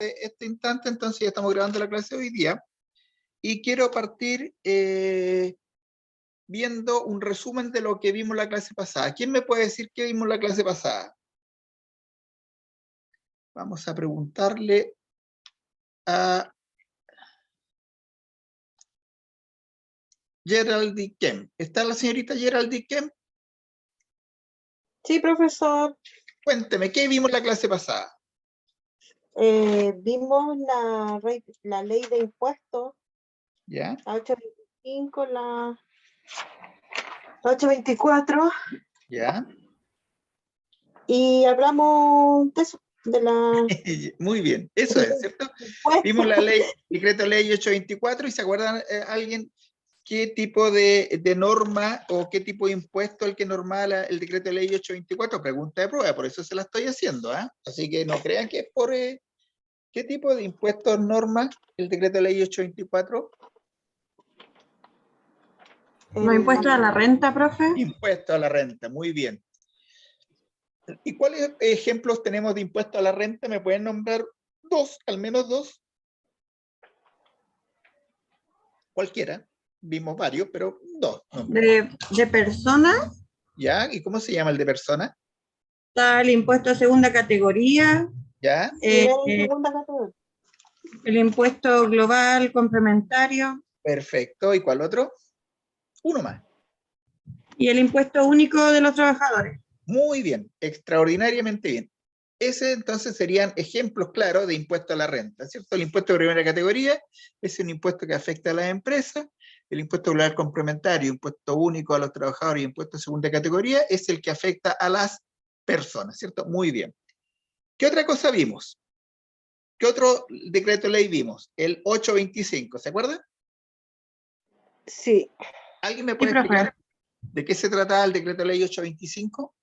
este instante, entonces ya estamos grabando la clase de hoy día. Y quiero partir viendo un resumen de lo que vimos la clase pasada. ¿Quién me puede decir qué vimos la clase pasada? Vamos a preguntarle a Geraldine Kemp. ¿Está la señorita Geraldine Kemp? Sí, profesor. Cuénteme, ¿qué vimos la clase pasada? Vimos la ley de impuestos, ¿Ya? la 825, la 824, ¿Ya? y hablamos de eso, de la Muy bien, eso es, ¿cierto? Vimos la ley, decreto ley 824, y ¿se acuerdan alguien qué tipo de norma o qué tipo de impuesto el que normala el decreto ley 824? Pregunta de prueba, por eso se la estoy haciendo, ¿ah? Así que no crean que es por qué tipo de impuestos norma el decreto ley 824. ¿Los impuestos a la renta, profe? Impuesto a la renta, muy bien. ¿Y cuáles ejemplos tenemos de impuesto a la renta? ¿Me pueden nombrar dos, al menos dos? Cualquiera. Vimos varios, pero dos. De personas, ¿Ya? ¿Y cómo se llama el de persona? está el impuesto a segunda categoría, ¿Ya? primera y segunda categoría. el impuesto global complementario Perfecto. ¿Y cuál otro? Uno más. y el impuesto único de los trabajadores. Muy bien, extraordinariamente bien. Ese entonces serían ejemplos claros de impuesto a la renta, ¿cierto? El impuesto de primera categoría es un impuesto que afecta a las empresas, el impuesto global complementario, impuesto único a los trabajadores y impuesto de segunda categoría es el que afecta a las personas, ¿cierto? Muy bien. ¿Qué otra cosa vimos? ¿Qué otro decreto ley vimos? El 825, ¿se acuerdan? Sí. ¿Alguien me Sí, puede profe. explicar de qué se trataba el decreto ley 825?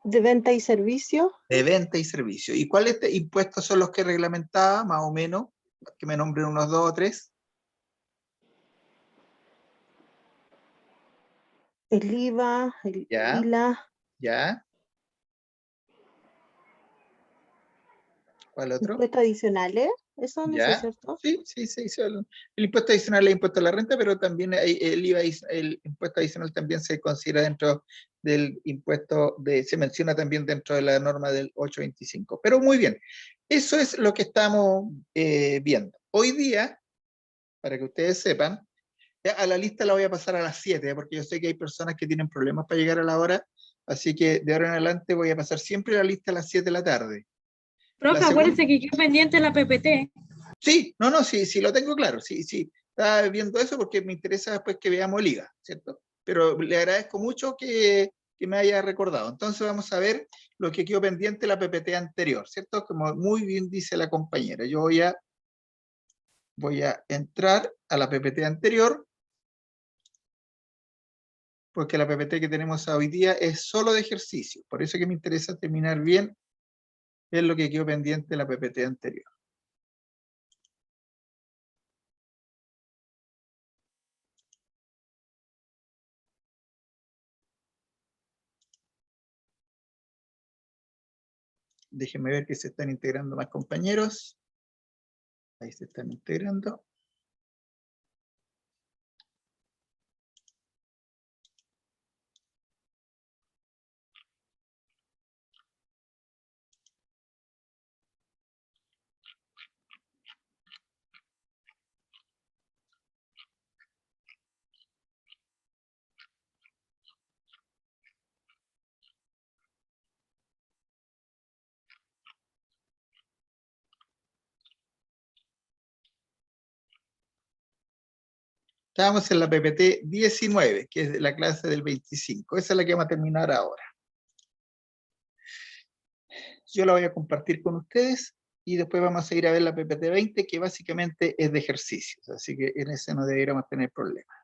De venta y servicio. De venta y servicio. ¿Y cuáles impuestos son los que reglamentaba, más o menos? Que me nombren unos dos o tres. El IVA, el Ya. ILA, ¿Ya? ¿Cuál otro? impuestos adicionales. Eso no sé, ¿Ya? ¿cierto? Sí, sí, se hizo el impuesto adicional, el impuesto a la renta, pero también el IVA, el impuesto adicional también se considera dentro del impuesto, se menciona también dentro de la norma del 825. Pero muy bien, eso es lo que estamos viendo. Hoy día, para que ustedes sepan, a la lista la voy a pasar a las 7, porque yo sé que hay personas que tienen problemas para llegar a la hora, así que de ahora en adelante voy a pasar siempre la lista a las 7 de la tarde. Profe, acuérdese que quedó pendiente la PPT. Sí, no, sí, sí, lo tengo claro, sí, sí. Estaba viendo eso porque me interesa después que veamos el IVA, ¿cierto? Pero le agradezco mucho que me haya recordado. Entonces vamos a ver lo que quedó pendiente la PPT anterior, ¿cierto? Como muy bien dice la compañera. Yo voy a entrar a la PPT anterior, porque la PPT que tenemos hoy día es solo de ejercicio. Por eso que me interesa terminar bien en lo que quedó pendiente la PPT anterior. Déjenme ver que se están integrando más compañeros. Ahí se están integrando. Estábamos en la PPT 19, que es la clase del 25. Esa es la que vamos a terminar ahora. Yo la voy a compartir con ustedes y después vamos a ir a ver la PPT 20, que básicamente es de ejercicios. Así que en ese no deberíamos tener problemas.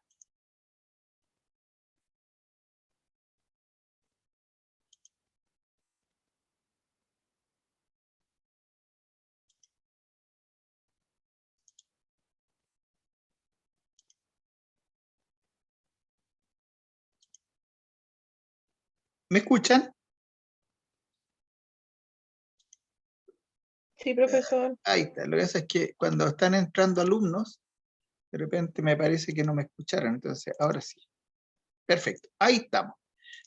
¿Me escuchan? Sí, profesor. Ahí está. Lo que pasa es que cuando están entrando alumnos, de repente me parece que no me escucharon. Entonces, ahora sí. Perfecto. Ahí estamos.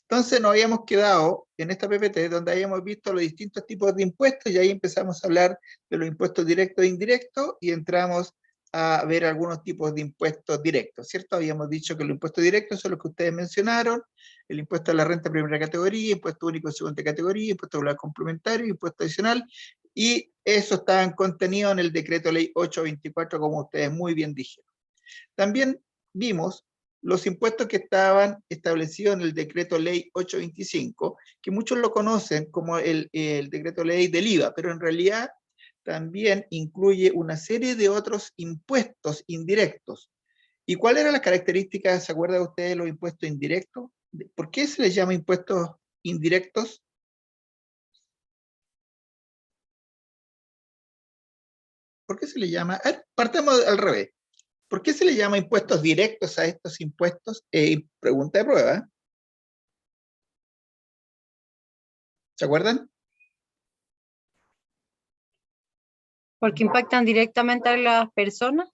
Entonces nos habíamos quedado en esta PPT donde habíamos visto los distintos tipos de impuestos y ahí empezamos a hablar de los impuestos directos e indirectos y entramos a ver algunos tipos de impuestos directos, ¿cierto? Habíamos dicho que los impuestos directos son los que ustedes mencionaron, el impuesto a la renta de primera categoría, impuesto único de segunda categoría, impuesto global complementario, impuesto adicional, y eso estaban contenidos en el decreto ley 824, como ustedes muy bien dijeron. También vimos los impuestos que estaban establecidos en el decreto ley 825, que muchos lo conocen como el decreto ley del IVA, pero en realidad también incluye una serie de otros impuestos indirectos. ¿Y cuál era la característica, se acuerdan ustedes, de los impuestos indirectos? ¿Por qué se les llama impuestos indirectos? ¿Por qué se les llama? Partamos al revés. ¿Por qué se le llama impuestos directos a estos impuestos? Pregunta de prueba. ¿Se acuerdan? Porque impactan directamente a las personas.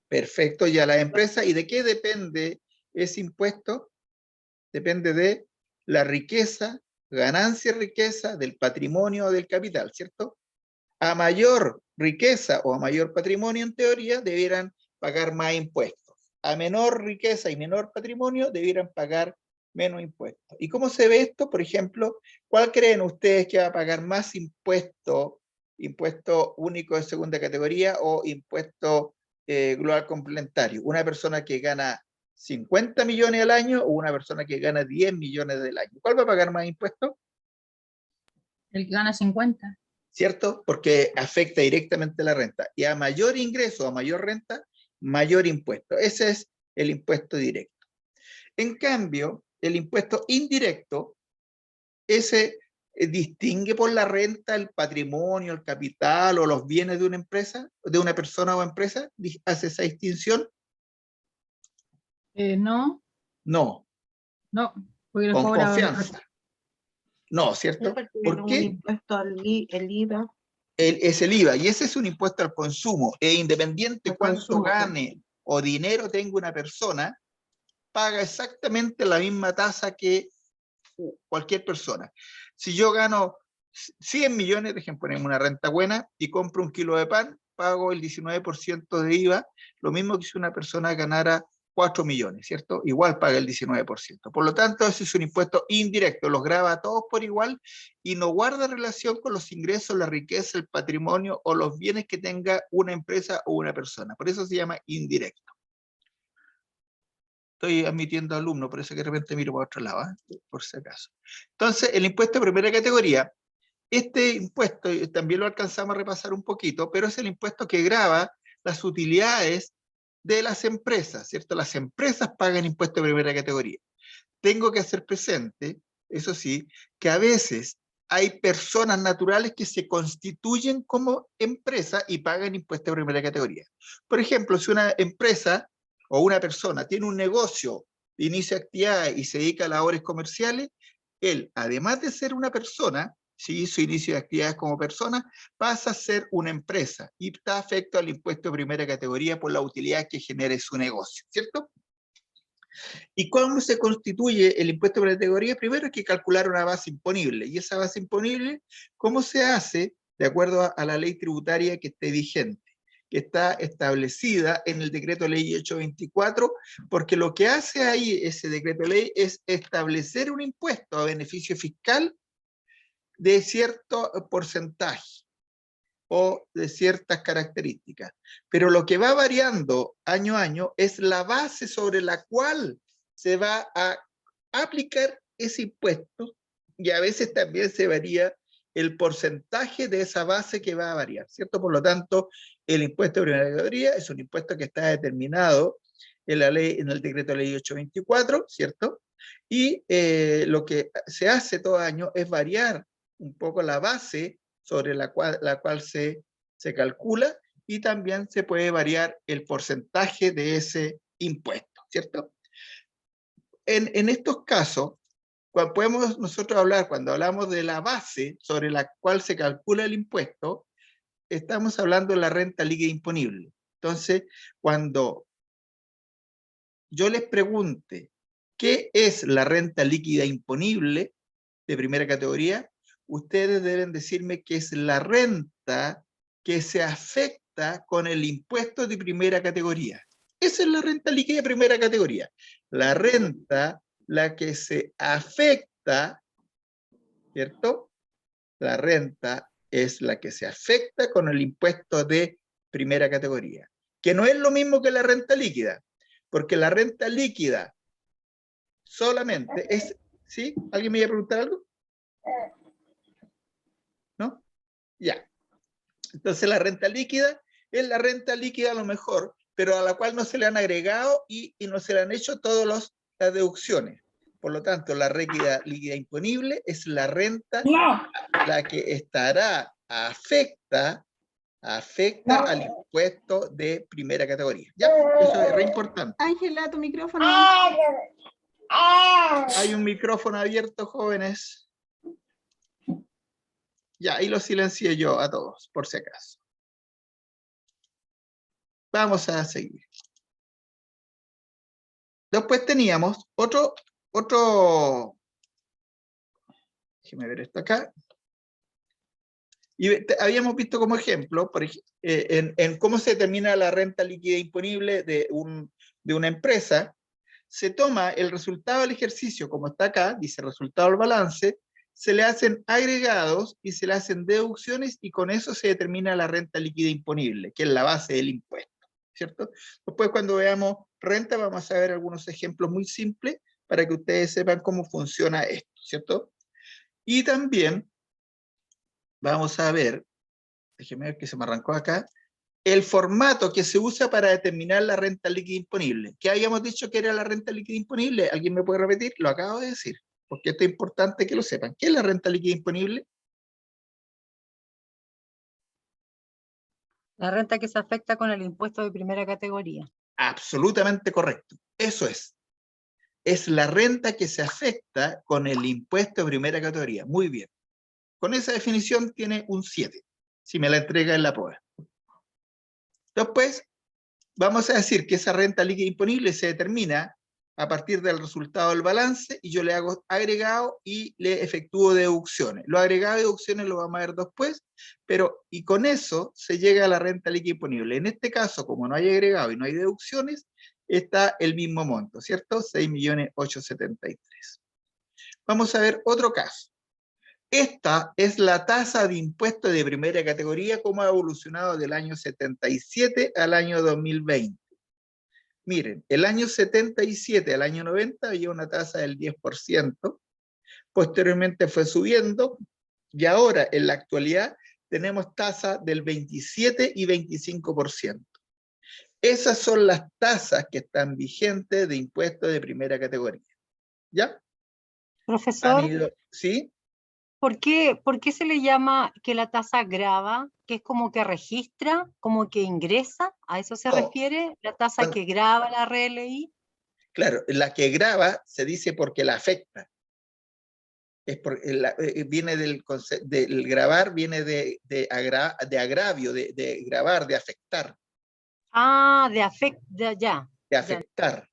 Perfecto, y a la empresa. ¿Y de qué depende ese impuesto? Depende de la riqueza, ganancia y riqueza, del patrimonio o del capital, ¿cierto? A mayor riqueza o a mayor patrimonio, en teoría, debieran pagar más impuestos. A menor riqueza y menor patrimonio, debieran pagar menos impuestos. ¿Y cómo se ve esto? Por ejemplo, ¿cuál creen ustedes que va a pagar más impuesto? ¿Impuesto único de segunda categoría o impuesto global complementario? ¿Una persona que gana 50 millones al año o una persona que gana 10 millones al año? ¿Cuál va a pagar más impuestos? El que gana 50. ¿Cierto? Porque afecta directamente la renta. Y a mayor ingreso, a mayor renta, mayor impuesto. Ese es el impuesto directo. En cambio, el impuesto indirecto, ese distingue por la renta el patrimonio, el capital o los bienes de una empresa, de una persona o empresa, hace esa distinción. No, No, porque los con cobra. confianza. No, ¿cierto? ¿Por Un qué? impuesto el IVA. Es el IVA, y ese es un impuesto al consumo, e independiente Al cuánto consumo, gane o dinero tenga una persona, paga exactamente la misma tasa que cualquier persona. Si yo gano 100 millones, dejen ponerme una renta buena, y compro un kilo de pan, pago el 19% de IVA, lo mismo que si una persona ganara 4 millones, ¿cierto? Igual paga el 19%. Por lo tanto, ese es un impuesto indirecto, los grava a todos por igual y no guarda relación con los ingresos, la riqueza, el patrimonio o los bienes que tenga una empresa o una persona. Por eso se llama indirecto. Estoy admitiendo alumnos, por eso que de repente miro para otro lado, por si acaso. Entonces, el impuesto de primera categoría, este impuesto también lo alcanzamos a repasar un poquito, pero es el impuesto que grava las utilidades de las empresas, ¿cierto? Las empresas pagan impuesto de primera categoría. Tengo que hacer presente, eso sí, que a veces hay personas naturales que se constituyen como empresa y pagan impuesto de primera categoría. Por ejemplo, si una empresa o una persona tiene un negocio, inicia actividades y se dedica a labores comerciales, él, además de ser una persona, si hizo inicio de actividades como persona, pasa a ser una empresa y está afecto al impuesto de primera categoría por la utilidad que genere su negocio, ¿cierto? ¿Y cómo se constituye el impuesto de primera categoría? Primero hay que calcular una base imponible, y esa base imponible, ¿cómo se hace? De acuerdo a la ley tributaria que esté vigente, que está establecida en el decreto ley 824, porque lo que hace ahí ese decreto ley es establecer un impuesto a beneficio fiscal de cierto porcentaje o de ciertas características. Pero lo que va variando año a año es la base sobre la cual se va a aplicar ese impuesto, y a veces también se varía el porcentaje de esa base que va a variar, ¿cierto? Por lo tanto, el impuesto de primera categoría es un impuesto que está determinado en la ley, en el decreto ley 824, ¿cierto? Y lo que se hace todo año es variar un poco la base sobre la cual se calcula, y también se puede variar el porcentaje de ese impuesto, ¿cierto? En estos casos, podemos nosotros hablar, cuando hablamos de la base sobre la cual se calcula el impuesto, estamos hablando de la renta líquida imponible. Entonces, cuando yo les pregunte qué es la renta líquida imponible de primera categoría, ustedes deben decirme que es la renta que se afecta con el impuesto de primera categoría. Esa es la renta líquida de primera categoría. La renta, la que se afecta, ¿cierto? La renta es la que se afecta con el impuesto de primera categoría, que no es lo mismo que la renta líquida, porque la renta líquida solamente es... ¿Sí? ¿Alguien me iba a preguntar algo? ¿No? Ya. Entonces la renta líquida es la renta líquida a lo mejor, pero a la cual no se le han agregado y no se le han hecho todas las deducciones. Por lo tanto, la renta líquida imponible es la renta la que estará afecta al impuesto de primera categoría. ¿Ya? Eso es re importante. Ángela, tu micrófono. Hay un micrófono abierto, jóvenes. Ya, ahí lo silencié yo a todos, por si acaso. Vamos a seguir. Después teníamos otro, déjeme ver esto acá. Y habíamos visto como ejemplo, en cómo se determina la renta líquida imponible de una empresa, se toma el resultado del ejercicio, como está acá, dice resultado del balance, se le hacen agregados y se le hacen deducciones y con eso se determina la renta líquida imponible, que es la base del impuesto, ¿cierto? Después cuando veamos renta vamos a ver algunos ejemplos muy simples para que ustedes sepan cómo funciona esto, ¿cierto? Y también vamos a ver, déjenme ver que se me arrancó acá, el formato que se usa para determinar la renta líquida imponible. ¿Qué habíamos dicho que era la renta líquida imponible? ¿Alguien me puede repetir? Lo acabo de decir, porque esto es importante que lo sepan. ¿Qué es la renta líquida imponible? La renta que se afecta con el impuesto de primera categoría. Absolutamente correcto. Eso es. Es la renta que se afecta con el impuesto de primera categoría. Muy bien. Con esa definición tiene un 7, si me la entrega en la prueba. Después, vamos a decir que esa renta líquida imponible se determina a partir del resultado del balance y yo le hago agregado y le efectúo deducciones. Los agregados y deducciones lo vamos a ver después, y con eso se llega a la renta líquida imponible. En este caso, como no hay agregado y no hay deducciones, está el mismo monto, ¿cierto? 6.873.000. Vamos a ver otro caso. Esta es la tasa de impuesto de primera categoría, como ha evolucionado del año 77 al año 2020. Miren, el año 77 al año 90 había una tasa del 10%, posteriormente fue subiendo, y ahora en la actualidad tenemos tasa del 27 y 25%. Esas son las tasas que están vigentes de impuestos de primera categoría. ¿Ya? Profesor, ¿Sí? ¿por qué se le llama que la tasa grava? ¿Que es como que registra, como que ingresa? ¿A eso se refiere? ¿La tasa que grava la RLI? Claro, la que grava se dice porque la afecta. Viene del gravar, viene de agravio, de gravar, de afectar. Ah, ya. De afectar.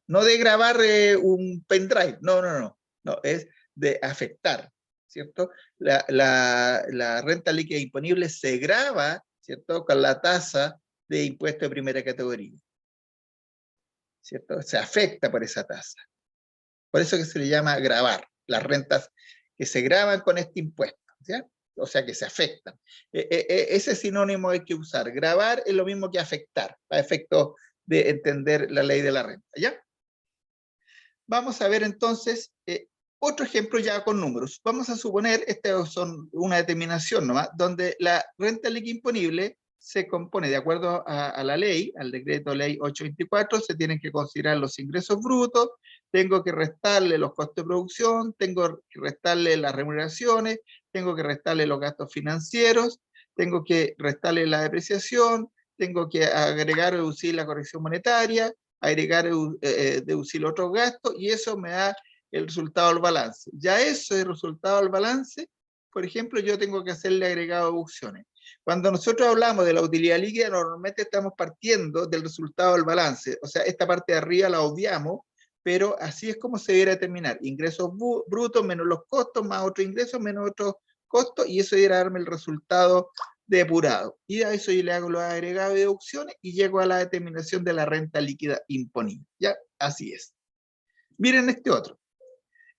No de grabar un pendrive, no, es de afectar, ¿cierto? La renta líquida imponible se grava, ¿cierto? Con la tasa de impuesto de primera categoría, ¿cierto? Se afecta por esa tasa. Por eso que se le llama gravar, las rentas que se graban con este impuesto, ¿ya? O sea que se afectan. Ese sinónimo hay que usar. Gravar es lo mismo que afectar, a efecto de entender la ley de la renta, ¿ya? Vamos a ver entonces otro ejemplo ya con números. Vamos a suponer, son una determinación nomás, donde la renta líquida imponible se compone de acuerdo a la ley, al decreto ley 824, se tienen que considerar los ingresos brutos, tengo que restarle los costos de producción, tengo que restarle las remuneraciones, tengo que restarle los gastos financieros, tengo que restarle la depreciación, tengo que agregar o deducir la corrección monetaria, agregar, deducir otros gastos, y eso me da el resultado del balance. Ya eso es el resultado del balance, por ejemplo, yo tengo que hacerle agregado deducciones. Cuando nosotros hablamos de la utilidad líquida, normalmente estamos partiendo del resultado del balance. O sea, esta parte de arriba la obviamos, pero así es como se debería determinar. Ingresos brutos menos los costos, más otros ingresos menos otros costos, y eso debería darme el resultado depurado. Y a eso yo le hago los agregados y deducciones y llego a la determinación de la renta líquida imponible. ¿Ya? Así es. Miren este otro.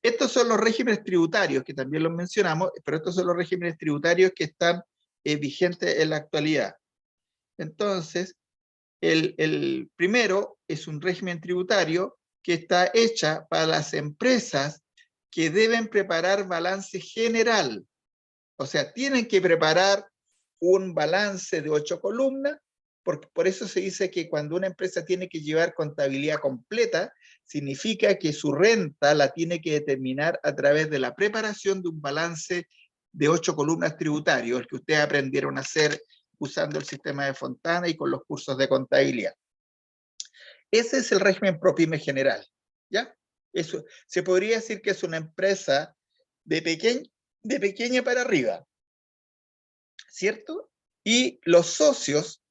Estos son los regímenes tributarios, que también los mencionamos, pero estos son los regímenes tributarios que están vigentes en la actualidad. Entonces, el primero es un régimen tributario que está hecha para las empresas que deben preparar balance general. O sea, tienen que preparar un balance de 8 columnas, porque por eso se dice que cuando una empresa tiene que llevar contabilidad completa, significa que su renta la tiene que determinar a través de la preparación de un balance de 8 columnas tributarios, el que ustedes aprendieron a hacer usando el sistema de Fontana y con los cursos de contabilidad. Ese es el régimen ProPyme general, ¿ya? Eso, se podría decir que es una empresa de pequeña para arriba, ¿cierto? Y los socios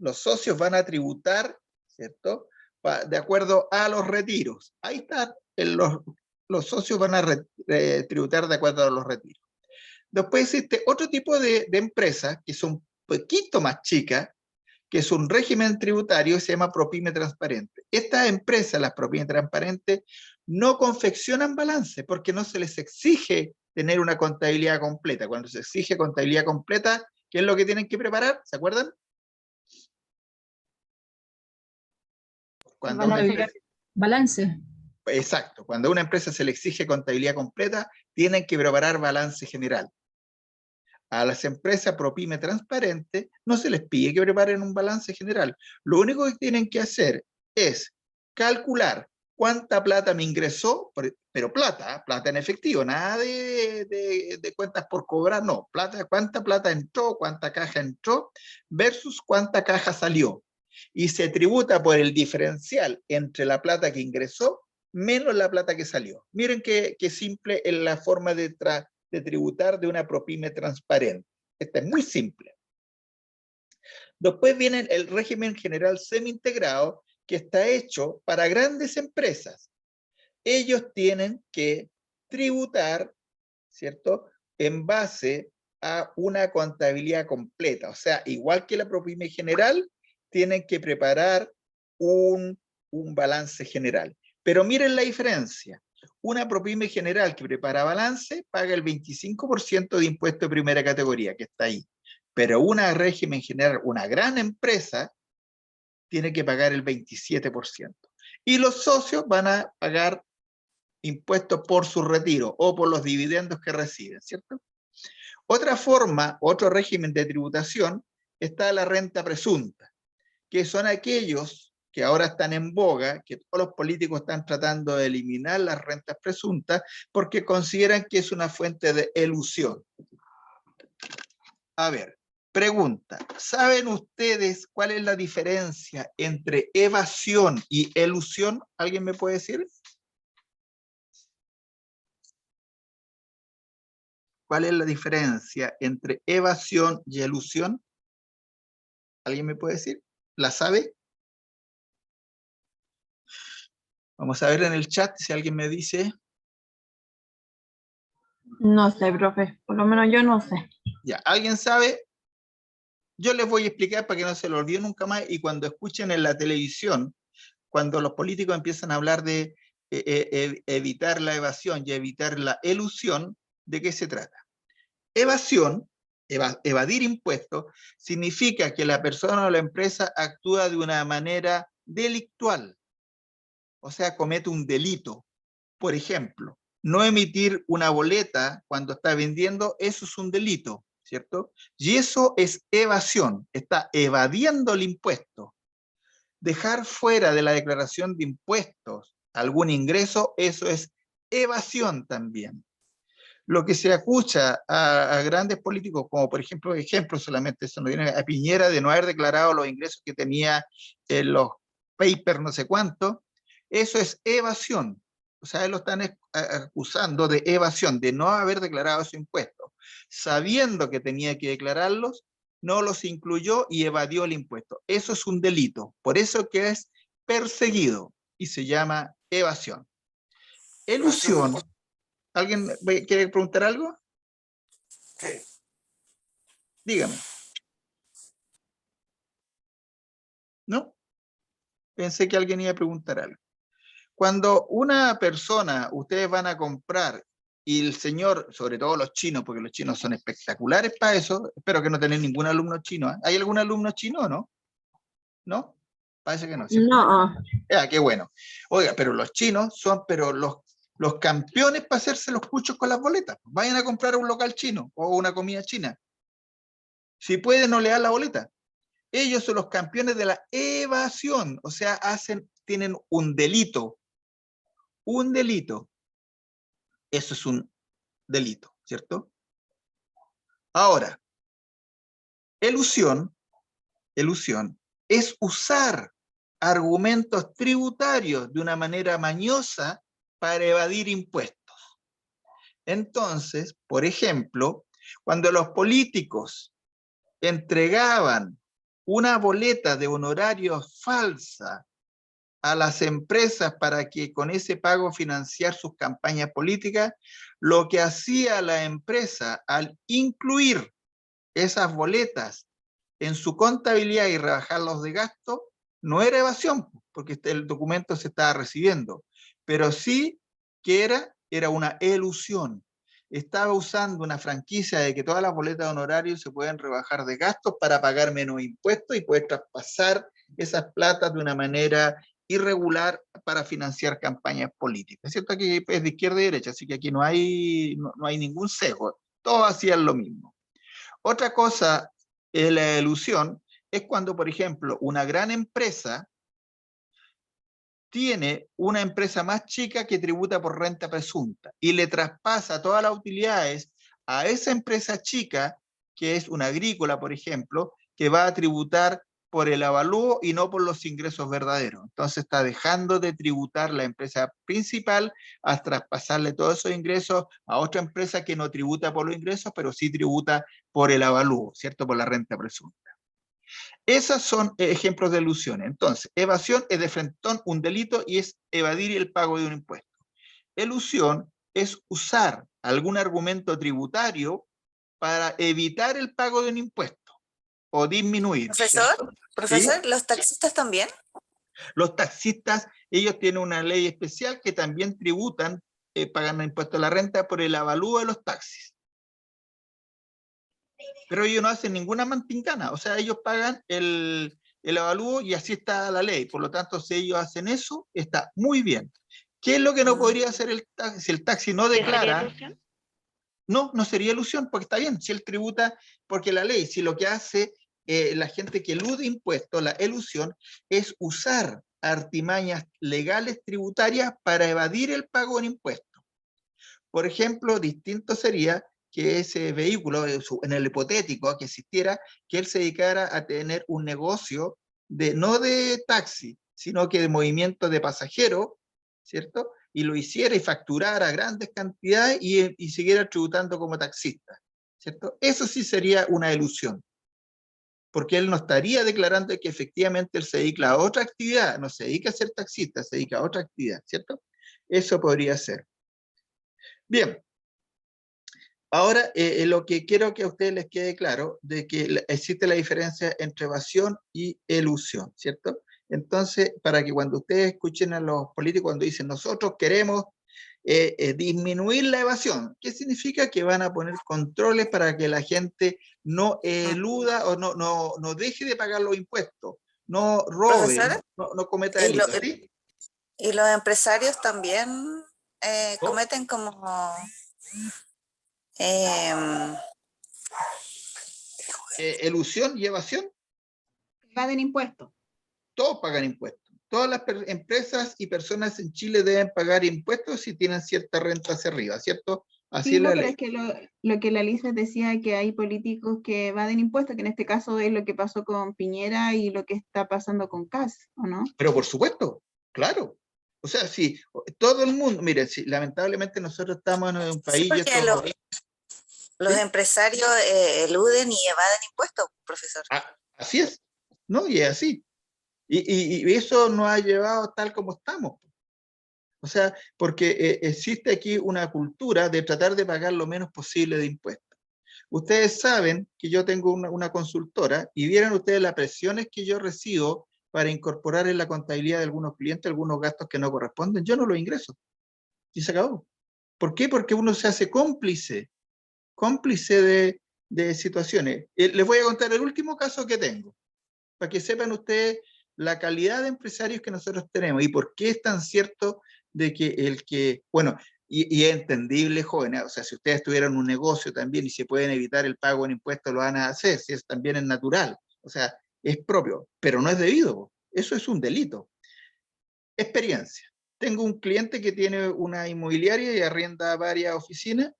van a tributar, ¿cierto? De acuerdo a los retiros. Ahí está, los socios van a tributar de acuerdo a los retiros. Después existe otro tipo de empresas que son un poquito más chicas, que es un régimen tributario que se llama ProPyme transparente. Estas empresas, las ProPyme transparentes, no confeccionan balance porque no se les exige tener una contabilidad completa. Cuando se exige contabilidad completa, ¿qué es lo que tienen que preparar? ¿Se acuerdan? Cuando una empresa, Balance. exacto, cuando a una empresa se le exige contabilidad completa, tienen que preparar balance general. A las empresas ProPyme transparentes no se les pide que preparen un balance general. Lo único que tienen que hacer es calcular cuánta plata me ingresó, pero plata en efectivo, nada de cuentas por cobrar, no, cuánta plata entró, cuánta caja entró, versus cuánta caja salió. Y se tributa por el diferencial entre la plata que ingresó menos la plata que salió. Miren qué simple es la forma de tributar de una ProPyme transparente. Esta es muy simple. Después viene el régimen general semi-integrado, que está hecho para grandes empresas. Ellos tienen que tributar, ¿cierto?, en base a una contabilidad completa. O sea, igual que la ProPyme general, tienen que preparar un balance general. Pero miren la diferencia. Una ProPyme general que prepara balance paga el 25% de impuesto de primera categoría, que está ahí. Pero una régimen general, una gran empresa, tiene que pagar el 27%. Y los socios van a pagar impuestos por su retiro o por los dividendos que reciben, ¿cierto? Otra forma, otro régimen de tributación, está la renta presunta, que son aquellos que ahora están en boga, que todos los políticos están tratando de eliminar las rentas presuntas porque consideran que es una fuente de elusión. A ver, pregunta, ¿saben ustedes cuál es la diferencia entre evasión y elusión? ¿Alguien me puede decir? ¿Cuál es la diferencia entre evasión y elusión? ¿Alguien me puede decir? ¿La sabe? Vamos a ver en el chat si alguien me dice. No sé, profe. Por lo menos yo no sé. Ya, ¿alguien sabe? Yo les voy a explicar para que no se lo olviden nunca más, y cuando escuchen en la televisión, cuando los políticos empiezan a hablar de evitar la evasión y evitar la elusión, ¿de qué se trata? Evasión, evadir impuestos, significa que la persona o la empresa actúa de una manera delictual, o sea, comete un delito. Por ejemplo, no emitir una boleta cuando está vendiendo, eso es un delito, ¿cierto? Y eso es evasión, está evadiendo el impuesto. Dejar fuera de la declaración de impuestos algún ingreso, eso es evasión también. Lo que se acusa a grandes políticos, como por ejemplo, solamente se nos viene a Piñera de no haber declarado los ingresos que tenía en los papers no sé cuánto, eso es evasión. O sea, lo están acusando de evasión, de no haber declarado esos impuestos. Sabiendo que tenía que declararlos, no los incluyó y evadió el impuesto. Eso es un delito. Por eso que es perseguido y se llama evasión. Elusión. ¿Alguien quiere preguntar algo? Sí. Dígame. ¿No? Pensé que alguien iba a preguntar algo. Cuando una persona, ustedes van a comprar, y el señor, sobre todo los chinos, porque los chinos son espectaculares para eso, espero que no tengan ningún alumno chino. ¿Eh? ¿Hay algún alumno chino o no? ¿No? Parece que no, ¿cierto? No, Qué bueno. Oiga, pero los chinos son los campeones para hacerse los puchos con las boletas. Vayan a comprar a un local chino o una comida china. Si pueden, no le dan la boleta. Ellos son los campeones de la evasión, o sea, tienen un delito. Un delito. Eso es un delito, ¿cierto? Ahora, elusión es usar argumentos tributarios de una manera mañosa para evadir impuestos. Entonces, por ejemplo, cuando los políticos entregaban una boleta de honorarios falsa a las empresas para que con ese pago financiar sus campañas políticas, lo que hacía la empresa al incluir esas boletas en su contabilidad y rebajarlos de gasto, no era evasión, porque el documento se estaba recibiendo, pero sí que era una elusión. Estaba usando una franquicia de que todas las boletas de honorarios se pueden rebajar de gastos para pagar menos impuestos y poder traspasar esas platas de una manera irregular para financiar campañas políticas. Es cierto que es de izquierda y derecha, así que aquí no hay ningún sesgo, todos hacían lo mismo. Otra cosa, la elusión, es cuando, por ejemplo, una gran empresa tiene una empresa más chica que tributa por renta presunta y le traspasa todas las utilidades a esa empresa chica, que es una agrícola, por ejemplo, que va a tributar por el avalúo y no por los ingresos verdaderos. Entonces está dejando de tributar la empresa principal a traspasarle todos esos ingresos a otra empresa que no tributa por los ingresos, pero sí tributa por el avalúo, ¿cierto? Por la renta presunta. Esos son ejemplos de elusiones. Entonces, evasión es de frentón un delito y es evadir el pago de un impuesto. Elusión es usar algún argumento tributario para evitar el pago de un impuesto o disminuir. Profesor, ¿los taxistas también? Los taxistas, ellos tienen una ley especial que también tributan, pagan impuesto a la renta por el avalúo de los taxis. Pero ellos no hacen ninguna mantingana, o sea, ellos pagan el avalúo y así está la ley. Por lo tanto, si ellos hacen eso, está muy bien. ¿Qué es lo que no podría hacer el taxi? Si el taxi no declara... No sería elusión, porque está bien, si él tributa, porque la ley, si lo que hace la gente que elude impuestos, la elusión, es usar artimañas legales tributarias para evadir el pago de impuestos. Por ejemplo, distinto sería que ese vehículo, en el hipotético que existiera, que él se dedicara a tener un negocio no de taxi, sino que de movimiento de pasajeros, ¿cierto? Y lo hiciera y facturara grandes cantidades y siguiera tributando como taxista, ¿cierto? Eso sí sería una elusión, porque él no estaría declarando que efectivamente él se dedica a otra actividad, no se dedica a ser taxista, se dedica a otra actividad, ¿cierto? Eso podría ser. Bien. Ahora, lo que quiero que a ustedes les quede claro, de que existe la diferencia entre evasión y elusión, ¿cierto? Entonces, para que cuando ustedes escuchen a los políticos cuando dicen nosotros queremos disminuir la evasión, ¿qué significa? Que van a poner controles para que la gente no eluda o no deje de pagar los impuestos, no robe, no cometa delitos, ¿sí? Y los empresarios también cometen como... elusión y evasión. Evaden impuestos. Todos pagan impuestos. Todas las empresas y personas en Chile deben pagar impuestos si tienen cierta renta hacia arriba, ¿cierto? Así es la pero ley. es que lo que la Lisa decía, que hay políticos que evaden impuestos, que en este caso es lo que pasó con Piñera y lo que está pasando con Kast, ¿o no? Pero por supuesto, claro. O sea, si todo el mundo, mire, si lamentablemente nosotros estamos en un país... Sí, porque Los ¿Sí? empresarios eluden y evaden impuestos, profesor. Así es, ¿no? Y es así. Y eso nos ha llevado tal como estamos. O sea, porque existe aquí una cultura de tratar de pagar lo menos posible de impuestos. Ustedes saben que yo tengo una consultora y vieran ustedes las presiones que yo recibo para incorporar en la contabilidad de algunos clientes algunos gastos que no corresponden. Yo no los ingreso. Y se acabó. ¿Por qué? Porque uno se hace cómplice de situaciones. Les voy a contar el último caso que tengo, para que sepan ustedes la calidad de empresarios que nosotros tenemos y por qué es tan cierto de que, bueno, y es entendible, jóvenes, o sea, si ustedes tuvieran un negocio también y se pueden evitar el pago en impuestos, lo van a hacer, si eso también es natural, o sea, es propio, pero no es debido, eso es un delito. Experiencia. Tengo un cliente que tiene una inmobiliaria y arrienda varias oficinas.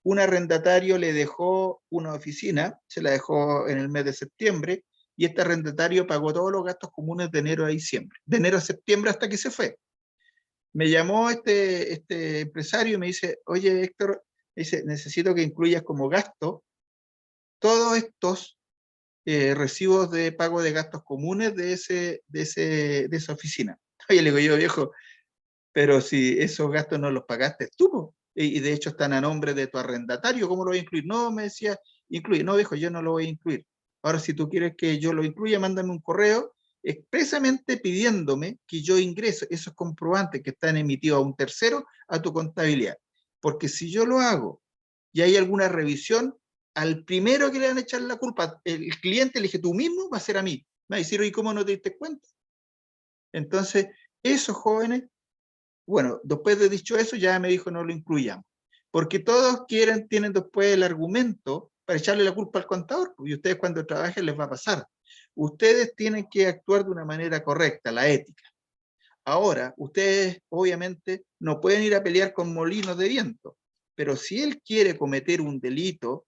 Un arrendatario le dejó una oficina, se la dejó en el mes de septiembre, y este arrendatario pagó todos los gastos comunes de enero a diciembre, de enero a septiembre hasta que se fue. Me llamó este empresario y me dice, oye Héctor, dice, necesito que incluyas como gasto todos estos recibos de pago de gastos comunes de esa oficina. Oye, le digo yo, viejo, pero si esos gastos no los pagaste tú, po, y de hecho están a nombre de tu arrendatario, ¿cómo lo voy a incluir? No, me decía, incluye. No, viejo, yo no lo voy a incluir. Ahora, si tú quieres que yo lo incluya, mándame un correo expresamente pidiéndome que yo ingreso esos comprobantes que están emitidos a un tercero a tu contabilidad. Porque si yo lo hago y hay alguna revisión, al primero que le van a echar la culpa, el cliente le dije, tú mismo, va a ser a mí. Me va a decir, oye, ¿cómo no te diste cuenta? Entonces, esos jóvenes, bueno, después de dicho eso, ya me dijo no lo incluyamos. Porque todos tienen después el argumento para echarle la culpa al contador, y ustedes cuando trabajen les va a pasar. Ustedes tienen que actuar de una manera correcta, la ética. Ahora, ustedes obviamente no pueden ir a pelear con molinos de viento, pero si él quiere cometer un delito,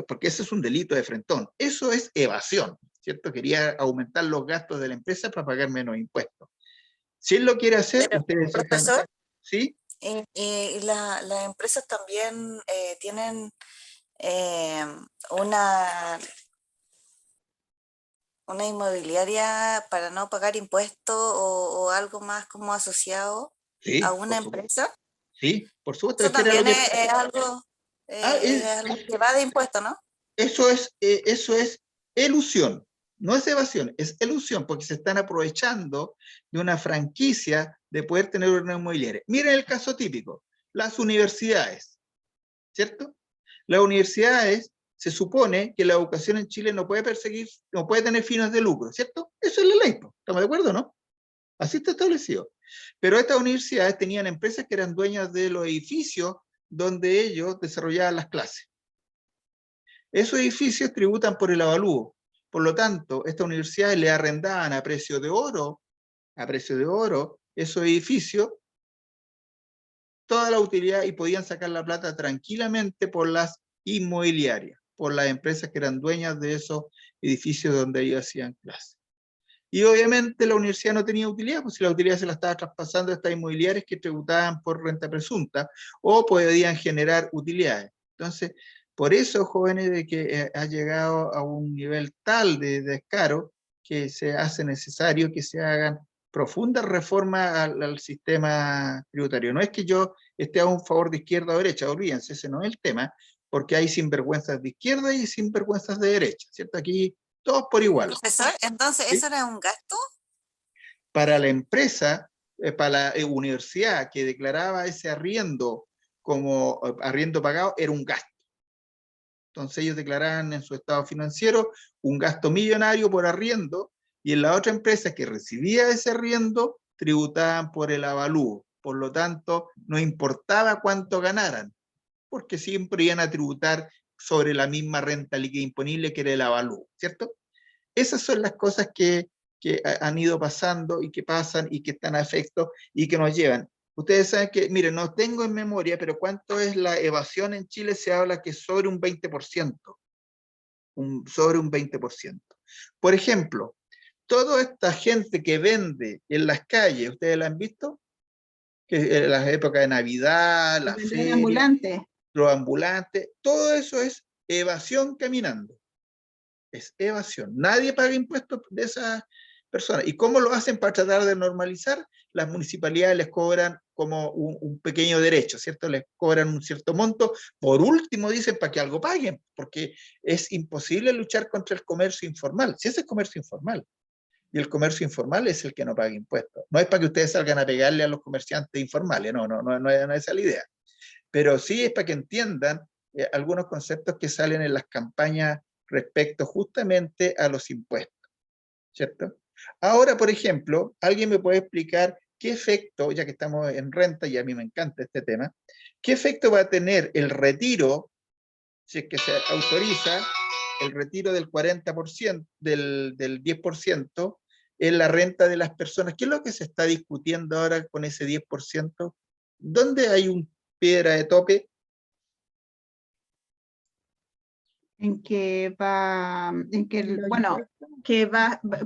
porque ese es un delito de frentón, eso es evasión, ¿cierto? Quería aumentar los gastos de la empresa para pagar menos impuestos. Si él lo quiere hacer, Pero, ustedes dejan, profesor, ¿sí? las empresas también tienen eh, una, una inmobiliaria para no pagar impuestos o algo más como asociado a Sí, una por supuesto. empresa. Sí, por supuesto. Eso Es que era lo también que... Ah, es algo que va de impuestos, ¿no? eso es elusión, no es evasión, es elusión, porque se están aprovechando de una franquicia de poder tener una inmobiliaria. Miren el caso típico, las universidades, ¿cierto? Las universidades, se supone que la educación en Chile no puede perseguir, no puede tener fines de lucro, ¿cierto? Eso es la ley, ¿estamos de acuerdo, no? Así está establecido. Pero estas universidades tenían empresas que eran dueñas de los edificios donde ellos desarrollaban las clases. Esos edificios tributan por el avalúo. Por lo tanto, estas universidades le arrendaban a precio de oro, esos edificios, toda la utilidad y podían sacar la plata tranquilamente por las inmobiliarias, por las empresas que eran dueñas de esos edificios donde ellos hacían clases. Y obviamente la universidad no tenía utilidad, pues si la utilidad se la estaba traspasando a estas inmobiliarias que tributaban por renta presunta o podían generar utilidades. Entonces, por eso, jóvenes, de que ha llegado a un nivel tal de descaro que se hace necesario que se hagan profundas reformas al sistema tributario. No es que yo esté a un favor de izquierda o derecha, olvídense, ese no es el tema, porque hay sinvergüenzas de izquierda y sinvergüenzas de derecha, ¿cierto? Aquí todos por igual. Profesor, entonces, ¿Sí? ¿eso era un gasto? Para la empresa, para la universidad que declaraba ese arriendo como arriendo pagado, era un gasto. Entonces ellos declaraban en su estado financiero un gasto millonario por arriendo, y en la otra empresa que recibía ese arriendo tributaban por el avalúo. Por lo tanto, no importaba cuánto ganaran, porque siempre iban a tributar sobre la misma renta líquida imponible que era el avalúo, ¿cierto? Esas son las cosas que han ido pasando y que pasan y que están a efecto y que nos llevan. Ustedes saben que, miren, no tengo en memoria, pero ¿cuánto es la evasión en Chile? Se habla que sobre un 20%. Sobre un 20%. Por ejemplo, toda esta gente que vende en las calles, ¿ustedes la han visto? Que en las épocas de Navidad, Los la vendedores feria, ambulantes. los ambulantes, todo eso es evasión caminando. Es evasión. Nadie paga impuestos de esas personas. ¿Y cómo lo hacen para tratar de normalizar? Las municipalidades les cobran como un pequeño derecho, ¿cierto? Les cobran un cierto monto. Por último, dicen, para que algo paguen, porque es imposible luchar contra el comercio informal. Si ese es comercio informal, y el comercio informal es el que no paga impuestos. No es para que ustedes salgan a pegarle a los comerciantes informales, no es esa la idea. Pero sí es para que entiendan algunos conceptos que salen en las campañas respecto justamente a los impuestos, ¿cierto? Ahora, por ejemplo, ¿alguien me puede explicar qué efecto, ya que estamos en renta y a mí me encanta este tema, qué efecto va a tener el retiro, si es que se autoriza, el retiro del 40%, del 10% en la renta de las personas? ¿Qué es lo que se está discutiendo ahora con ese 10%? ¿Dónde hay una piedra de tope? En que va, en que, Los bueno, que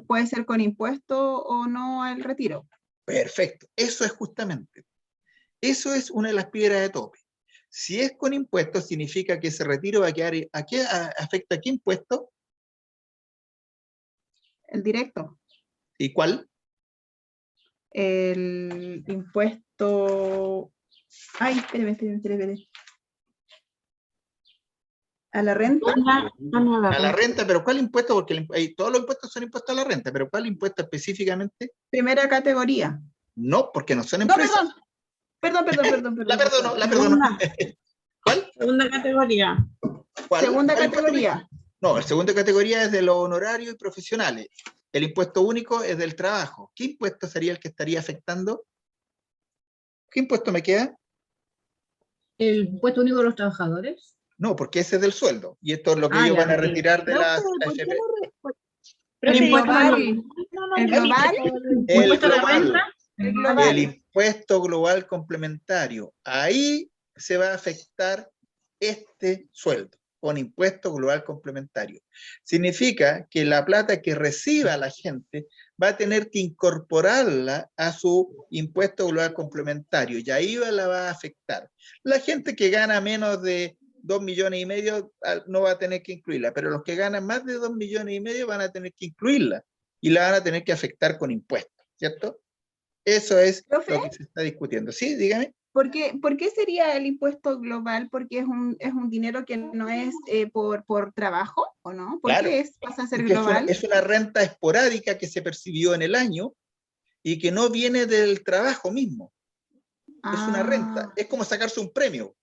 puede ser con impuesto o no al retiro. Perfecto, eso es justamente. Eso es una de las piedras de tope. Si es con impuestos, significa que ese retiro va a quedar, ¿a qué afecta a qué impuesto? El directo. ¿Y cuál? El impuesto. Ay, espérame. ¿A la renta? A la renta, pero ¿cuál impuesto? Porque todos los impuestos son impuestos a la renta, pero ¿cuál impuesto específicamente? Primera categoría. No, porque no son No, empresas. perdón. La perdono. ¿Cuál? Segunda categoría. ¿Cuál? Segunda ¿Cuál impuesto? categoría. No, la segunda categoría es de los honorarios y profesionales. El impuesto único es del trabajo. ¿Qué impuesto sería el que estaría afectando? ¿Qué impuesto me queda? El impuesto único de los trabajadores. No, porque ese es del sueldo. Y esto es lo que Ah, ellos ya, van a ok. retirar de No, las pero ¿por qué AFP. El impuesto global. el El global. El Impuesto a la global. renta. El El global. impuesto global complementario. Ahí se va a afectar este sueldo con impuesto global complementario. Significa que la plata que reciba la gente va a tener que incorporarla a su impuesto global complementario y ahí la va a afectar. La gente que gana menos de 2,5 millones no va a tener que incluirla, pero los que ganan más de 2,5 millones van a tener que incluirla y la van a tener que afectar con impuestos, ¿cierto? Eso es ¿Profe? lo que se está discutiendo. Sí, dígame. ¿Por qué sería el impuesto global? ¿Porque es un dinero que no es por trabajo o no? ¿Por Claro, qué pasa a ser porque global? es una renta esporádica que se percibió en el año y que no viene del trabajo mismo. Es una renta, es como sacarse un premio.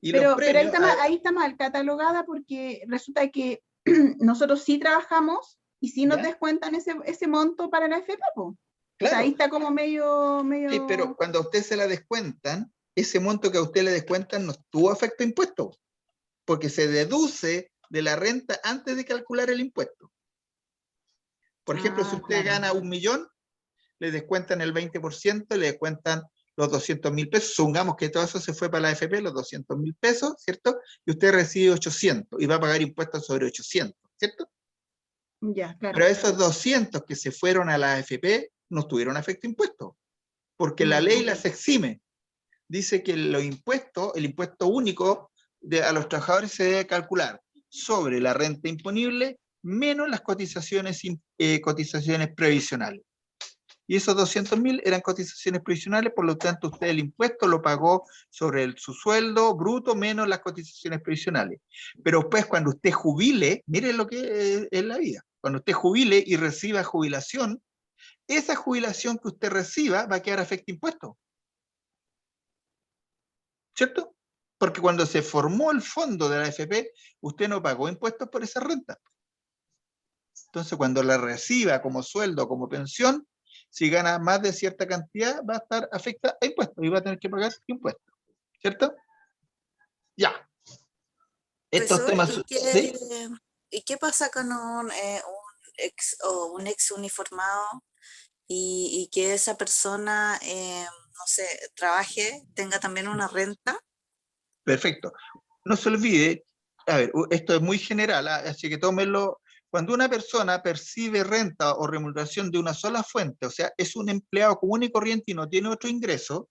Y los Pero premios, ahí está mal catalogada porque resulta que nosotros sí trabajamos y sí nos ¿ya? descuentan ese monto para la FP, po. O sea, Claro. ahí está como medio... Sí, pero cuando a usted se la descuentan, ese monto que a usted le descuentan no tuvo efecto impuesto, porque se deduce de la renta antes de calcular el impuesto. Por ejemplo, si usted claro. gana 1 millón, le descuentan el 20%, le descuentan los 200.000 pesos, supongamos que todo eso se fue para la AFP, los 200.000 pesos, ¿cierto? Y usted recibe 800 y va a pagar impuestos sobre 800, ¿cierto? Ya, claro. Pero esos 200 que se fueron a la AFP no tuvieron efecto impuesto, porque la ley las exime. Dice que los impuestos, el impuesto único a los trabajadores se debe calcular sobre la renta imponible menos las cotizaciones previsionales. Y esos 200.000 eran cotizaciones previsionales, por lo tanto usted el impuesto lo pagó sobre su sueldo bruto menos las cotizaciones previsionales. Pero después cuando usted jubile, mire lo que es la vida, cuando usted jubile y reciba jubilación, esa jubilación que usted reciba va a quedar afecto impuesto. ¿Cierto? Porque cuando se formó el fondo de la AFP, usted no pagó impuestos por esa renta. Entonces cuando la reciba como sueldo, como pensión, si gana más de cierta cantidad, va a estar afecta a impuestos y va a tener que pagar impuestos. ¿Cierto? Ya. Estos Profesor, temas... ¿sí? ¿y qué pasa con un ex uniformado y que esa persona, no sé, trabaje, tenga también una renta? Perfecto. No se olvide, a ver, esto es muy general, así que tómenlo. Cuando una persona percibe renta o remuneración de una sola fuente, o sea, es un empleado común y corriente y no tiene otro ingreso,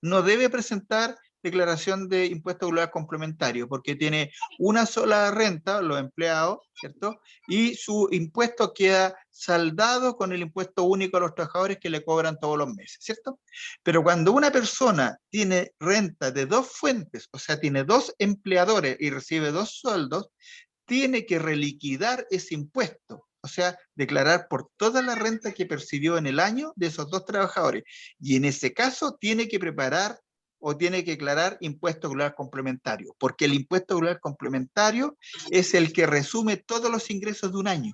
no debe presentar declaración de impuesto global complementario, porque tiene una sola renta, los empleados, ¿cierto? Y su impuesto queda saldado con el impuesto único a los trabajadores que le cobran todos los meses, ¿cierto? Pero cuando una persona tiene renta de dos fuentes, o sea, tiene dos empleadores y recibe dos sueldos, tiene que reliquidar ese impuesto. O sea, declarar por toda la renta que percibió en el año de esos dos trabajadores. Y en ese caso tiene que preparar o tiene que declarar impuesto global complementario, porque el impuesto global complementario es el que resume todos los ingresos de un año.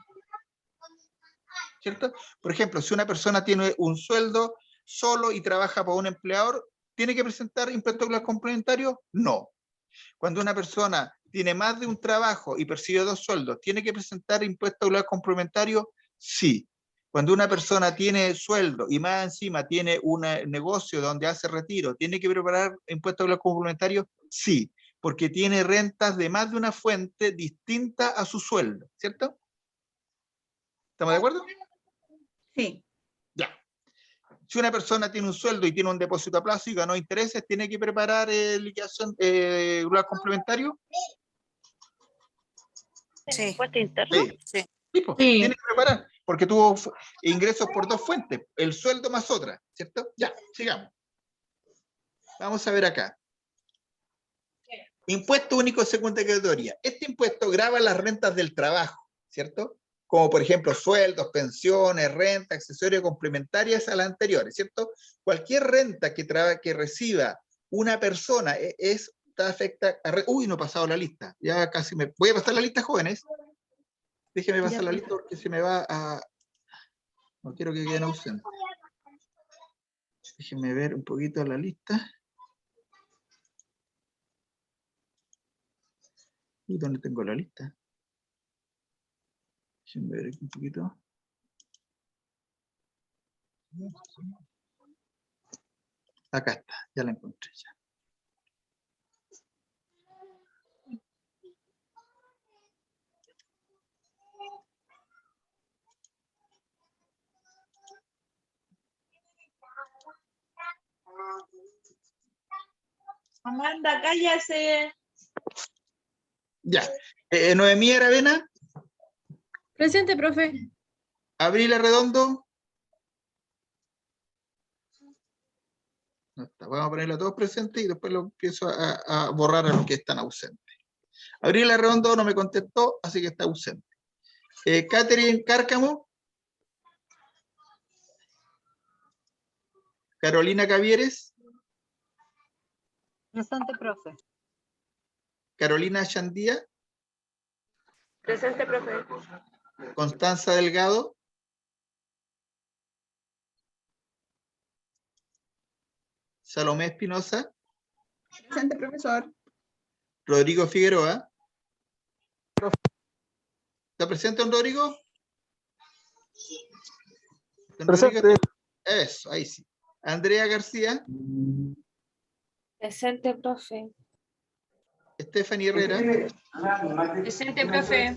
¿Cierto? Por ejemplo, si una persona tiene un sueldo solo y trabaja para un empleador, ¿tiene que presentar impuesto global complementario? No. Cuando una persona tiene más de un trabajo y percibe dos sueldos, ¿tiene que presentar impuesto global complementario? Sí. Cuando una persona tiene sueldo y más encima tiene un negocio donde hace retiro, ¿tiene que preparar impuesto global complementario? Sí, porque tiene rentas de más de una fuente distinta a su sueldo, ¿cierto? ¿Estamos de acuerdo? Sí. Ya. Si una persona tiene un sueldo y tiene un depósito a plazo y ganó intereses, ¿tiene que preparar liquidación global complementario? Sí. ¿Impuesto interno? Sí. Sí. Sí, pues, Sí. tiene que preparar, porque tuvo ingresos por dos fuentes, el sueldo más otra, ¿cierto? Ya, sigamos. Vamos a ver acá. Impuesto único de segunda categoría. Este impuesto grava las rentas del trabajo, ¿cierto? Como por ejemplo sueldos, pensiones, rentas, accesorios complementarias a las anteriores, ¿cierto? Cualquier renta que reciba una persona afecta a... Uy, no he pasado la lista. Ya casi me... Voy a pasar la lista, jóvenes. Déjeme pasar la lista porque se me va a... No quiero que queden ausentes. Déjenme ver un poquito la lista. ¿Y dónde tengo la lista? Déjenme ver aquí un poquito. Acá está, ya la encontré ya. Amanda, cállese. Ya. Noemí Aravena, Presente, profe. Abril Arredondo. No está. Vamos a ponerlo a todos presentes y después lo empiezo a borrar a los que están ausentes. Abril Arredondo no me contestó, así que está ausente. Catherine Cárcamo. Carolina Cavieres. Presente, profe. Carolina Chandía. Presente, profe. Constanza Delgado. Salomé Espinosa. Presente, profesor. Rodrigo Figueroa. ¿Está presente, don Rodrigo? Don Presente. Rodrigo, eso, ahí sí. Andrea García. Presente, profe. Stephanie Herrera. Presente, profe.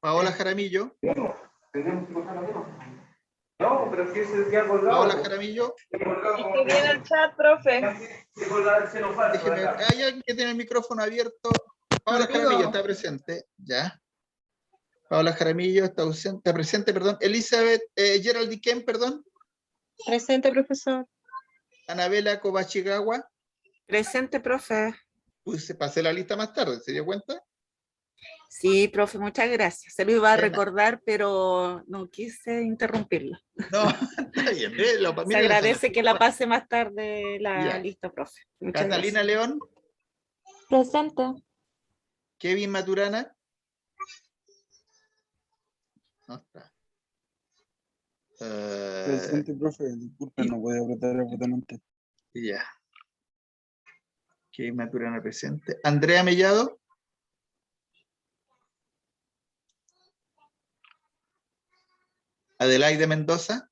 Paola Jaramillo. No, pero es que ese día colgado. Paola Jaramillo. Estoy bien el chat, profe. Déjeme ver. Hay alguien que tiene el micrófono abierto. Paola Jaramillo está presente. Ya. Paola Jaramillo está ausente, está presente, perdón. Elizabeth Geraldine Ken, perdón. Presente, profesor. Anabela Kobachigawa. Presente, profe. Puse, pasé la lista más tarde, ¿se dio cuenta? Sí, profe, muchas gracias. Se lo iba a De nada. recordar, pero no quise interrumpirlo. No, está bien. Se agradece que la pase más tarde la Ya. lista, profe. Muchas Catalina gracias. León. Presente. Kevin Maturana. No está. Presente, profe, disculpe, no puede apretar el botón antes. Ya. Kevin Maturana presente. Andrea Mellado. Adelaide Mendoza.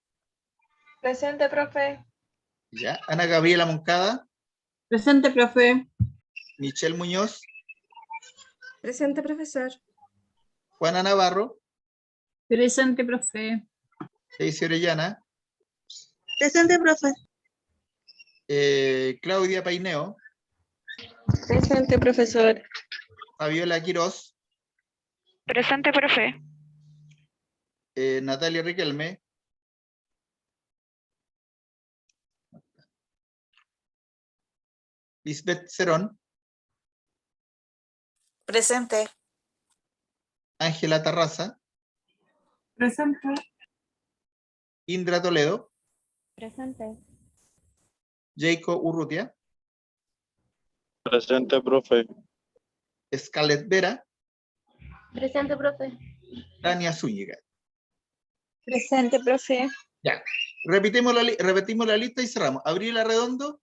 Presente, profe. Ya. Ana Gabriela Moncada. Presente, profe. Michelle Muñoz. Presente, profesor. Juana Navarro. Presente, profe. Daisy Orellana. Presente, profe. Claudia Paineo. Presente, profesor. Fabiola Quirós, Presente, profe. Natalia Riquelme, Lisbeth Cerón, Presente. Ángela Tarraza, Presente. Indra Toledo, Presente. Jacob Urrutia, Presente, profe. Scarlett Vera, Presente, profe. Tania Zúñiga. Presente, profe. Ya. Repetimos la lista y cerramos. Abril Arredondo,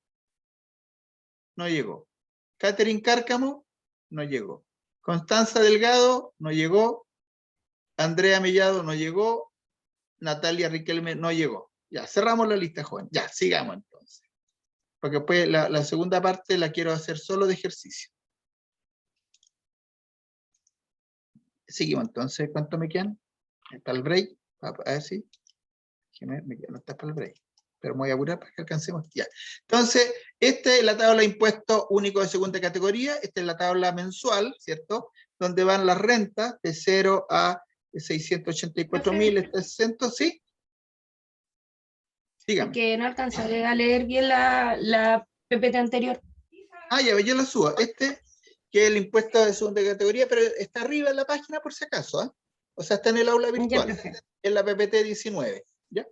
no llegó. Catherine Cárcamo, no llegó. Constanza Delgado, no llegó. Andrea Mellado, no llegó. Natalia Riquelme, no llegó. Ya, cerramos la lista, joven. Ya, sigamos entonces. Porque pues la segunda parte la quiero hacer solo de ejercicio. Seguimos entonces. ¿Cuánto me quedan? Para el break. A ver si. No está para el break. Pero me voy a apurar para que alcancemos. Ya. Entonces, esta es la tabla de impuestos únicos de segunda categoría. Esta es la tabla mensual, ¿cierto? Donde van las rentas de 0 a 684.700, ¿sí? Dígame. Que no alcanzaré a leer bien la PPT anterior. Ah, ya, yo lo subo. Este, que es el impuesto de segunda categoría, pero está arriba en la página por si acaso, ¿ah? O sea, está en el aula Ya, virtual, profe. en la PPT 19, ¿ya?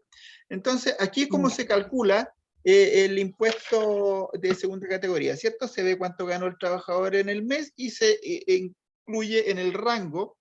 Entonces, aquí es como Ya. se calcula el impuesto de segunda categoría, ¿cierto? Se ve cuánto ganó el trabajador en el mes y se incluye en el rango,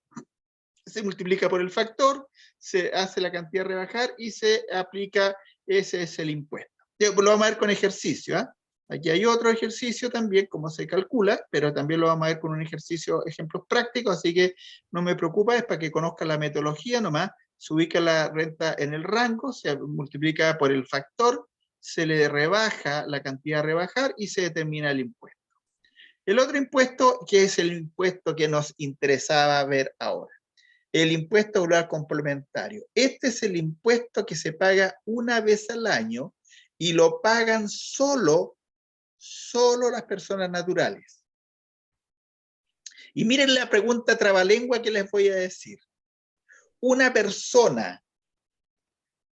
se multiplica por el factor, se hace la cantidad a rebajar y se aplica, ese es el impuesto. Lo vamos a ver con ejercicio, ¿ah? Aquí hay otro ejercicio también, cómo se calcula, pero también lo vamos a ver con un ejercicio, ejemplos prácticos, así que no me preocupa, es para que conozca la metodología nomás. Se ubica la renta en el rango, se multiplica por el factor, se le rebaja la cantidad a rebajar y se determina el impuesto. El otro impuesto, que es el impuesto que nos interesaba ver ahora, el impuesto ocular complementario. Este es el impuesto que se paga una vez al año y lo pagan solo las personas naturales. Y miren la pregunta trabalengua que les voy a decir. ¿Una persona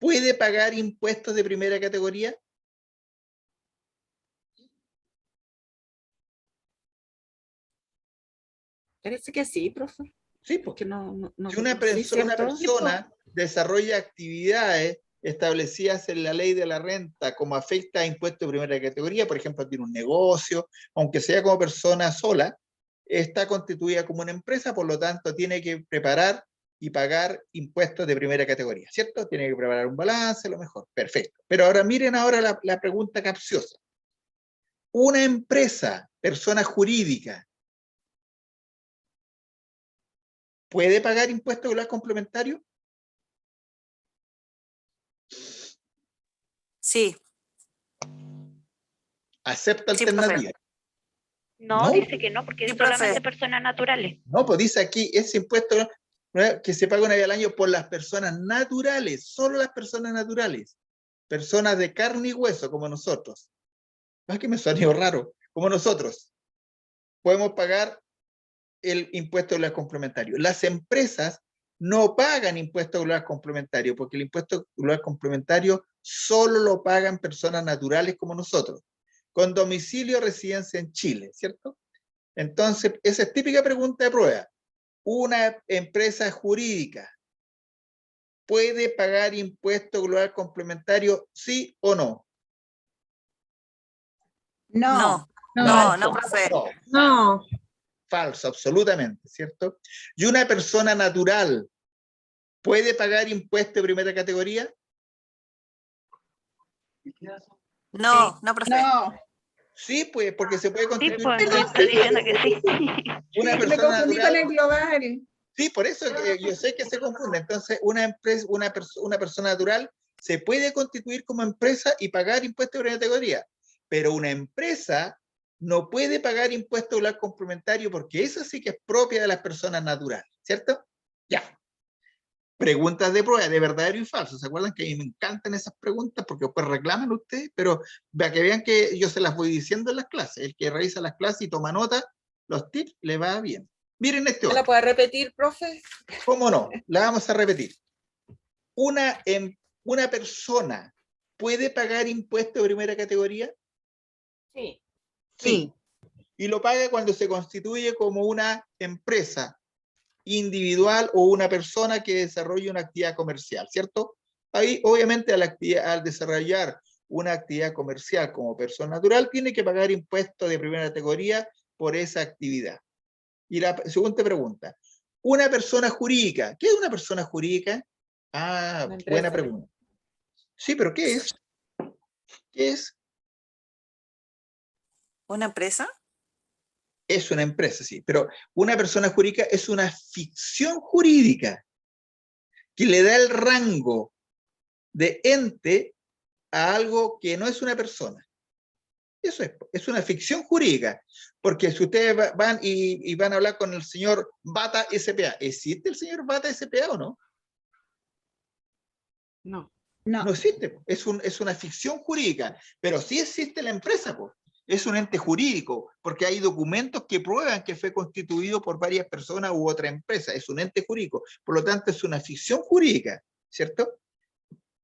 puede pagar impuestos de primera categoría? Parece que sí, profe. Sí, porque Que no si una sí, ¿cierto? persona desarrolla actividades establecidas en la ley de la renta como afecta a impuestos de primera categoría, por ejemplo, tiene un negocio, aunque sea como persona sola, está constituida como una empresa, por lo tanto tiene que preparar y pagar impuestos de primera categoría, ¿cierto? Tiene que preparar un balance, lo mejor, perfecto. Pero ahora miren ahora la pregunta capciosa. Una empresa, persona jurídica, ¿puede pagar impuestos ocular complementario? Sí. ¿Acepta Sí, profe. alternativa? No, No. dice que no, porque Sí, es solamente profe. personas naturales. No, pues dice aquí, ese impuesto que se paga una vez al año por las personas naturales, solo las personas naturales, personas de carne y hueso como nosotros. Es que me suena raro, como nosotros. Podemos pagar el impuesto ocular complementario. Las empresas no pagan impuesto ocular complementario, porque el impuesto ocular complementario solo lo pagan personas naturales como nosotros, con domicilio o residencia en Chile, ¿cierto? Entonces, esa es típica pregunta de prueba. ¿Una empresa jurídica puede pagar impuesto ocular complementario, sí o no? No. No, profe. No, No. falso, absolutamente, ¿cierto? ¿Y una persona natural puede pagar impuesto de primera categoría? No, profe. No. Sí, pues, porque se puede Sí, constituir pues como está diciendo que sí. una Me persona confundí con natural. el global. Sí, por eso yo sé que se confunde. Entonces, una persona natural se puede constituir como empresa y pagar impuestos de primera categoría, pero una empresa no puede pagar impuesto ocular complementario porque eso sí que es propia de las personas naturales, ¿cierto? Ya. Preguntas de prueba, de verdadero y falso. ¿Se acuerdan que a mí me encantan esas preguntas? Porque después reclaman ustedes, pero para que vean que yo se las voy diciendo en las clases. El que revisa las clases y toma nota, los tips, le va bien. Miren este ¿Me la otro. puede repetir, profe? ¿Cómo no? La vamos a repetir. Una persona puede pagar impuesto de primera categoría. Sí. Sí. Y lo paga cuando se constituye como una empresa individual o una persona que desarrolle una actividad comercial, ¿cierto? Ahí, obviamente, al desarrollar una actividad comercial como persona natural, tiene que pagar impuestos de primera categoría por esa actividad. Y la segunda pregunta, una persona jurídica, ¿qué es una persona jurídica? Ah, buena pregunta. Sí, pero ¿qué es? ¿Qué es? ¿Una empresa? Es una empresa, sí, pero una persona jurídica es una ficción jurídica que le da el rango de ente a algo que no es una persona. Eso es una ficción jurídica, porque si ustedes van y van a hablar con el señor Bata S.p.A., ¿existe el señor Bata S.p.A. o no? No. No existe, es una ficción jurídica, pero sí existe la empresa, pues. Es un ente jurídico, porque hay documentos que prueban que fue constituido por varias personas u otra empresa, es un ente jurídico, por lo tanto es una ficción jurídica, ¿cierto?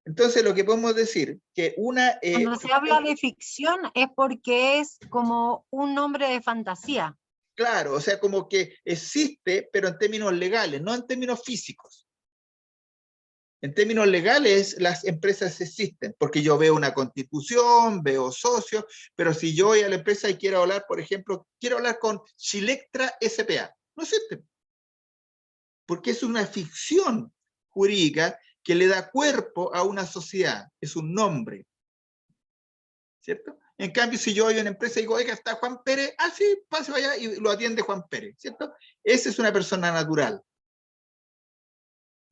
Entonces lo que podemos decir, que una... Cuando se habla de ficción es porque es como un nombre de fantasía. Claro, o sea, como que existe, pero en términos legales, no en términos físicos. En términos legales, las empresas existen, porque yo veo una constitución, veo socios, pero si yo voy a la empresa y quiero hablar, por ejemplo, quiero hablar con Chilectra S.p.A., no existe. Porque es una ficción jurídica que le da cuerpo a una sociedad, es un nombre. ¿Cierto? En cambio, si yo voy a una empresa y digo, oiga, está Juan Pérez, sí, pase allá y lo atiende Juan Pérez, ¿cierto? Esa es una persona natural.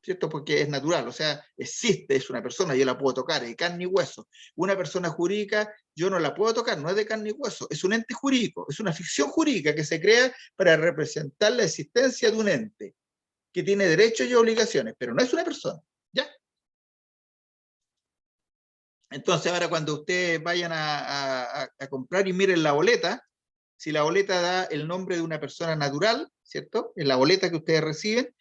¿Cierto? Porque es natural, o sea, existe, es una persona, yo la puedo tocar, es de carne y hueso. Una persona jurídica, yo no la puedo tocar, no es de carne y hueso, es un ente jurídico, es una ficción jurídica que se crea para representar la existencia de un ente que tiene derechos y obligaciones, pero no es una persona, ¿ya? Entonces ahora cuando ustedes vayan a comprar y miren la boleta, si la boleta da el nombre de una persona natural, ¿cierto? En la boleta que ustedes reciben,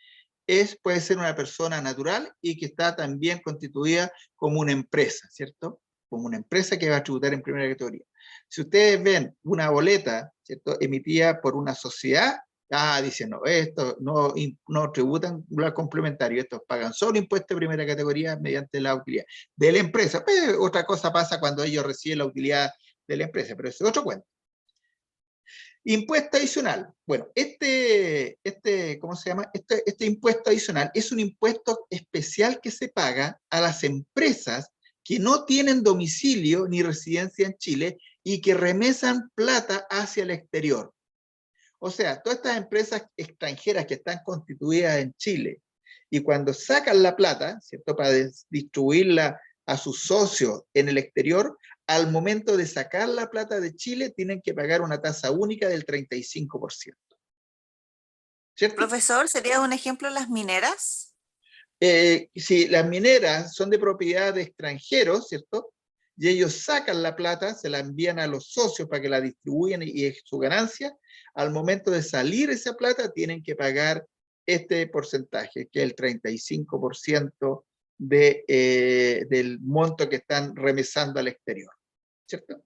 puede ser una persona natural y que está también constituida como una empresa, ¿cierto? Como una empresa que va a tributar en primera categoría. Si ustedes ven una boleta, ¿cierto? Emitida por una sociedad, dicen, no, esto no tributan la complementario, estos pagan solo impuestos de primera categoría mediante la utilidad de la empresa. Pues, otra cosa pasa cuando ellos reciben la utilidad de la empresa, pero es otro cuento. Impuesto adicional. Bueno, ¿cómo se llama? Este impuesto adicional es un impuesto especial que se paga a las empresas que no tienen domicilio ni residencia en Chile y que remesan plata hacia el exterior. O sea, todas estas empresas extranjeras que están constituidas en Chile y cuando sacan la plata, ¿cierto? Para distribuirla a sus socios en el exterior, al momento de sacar la plata de Chile tienen que pagar una tasa única del 35%. ¿Cierto? Profesor, ¿sería un ejemplo las mineras? Si las mineras son de propiedad de extranjeros, ¿cierto? Y ellos sacan la plata, se la envían a los socios para que la distribuyan y es su ganancia, al momento de salir esa plata tienen que pagar este porcentaje, que es el 35% del monto que están remesando al exterior, ¿cierto?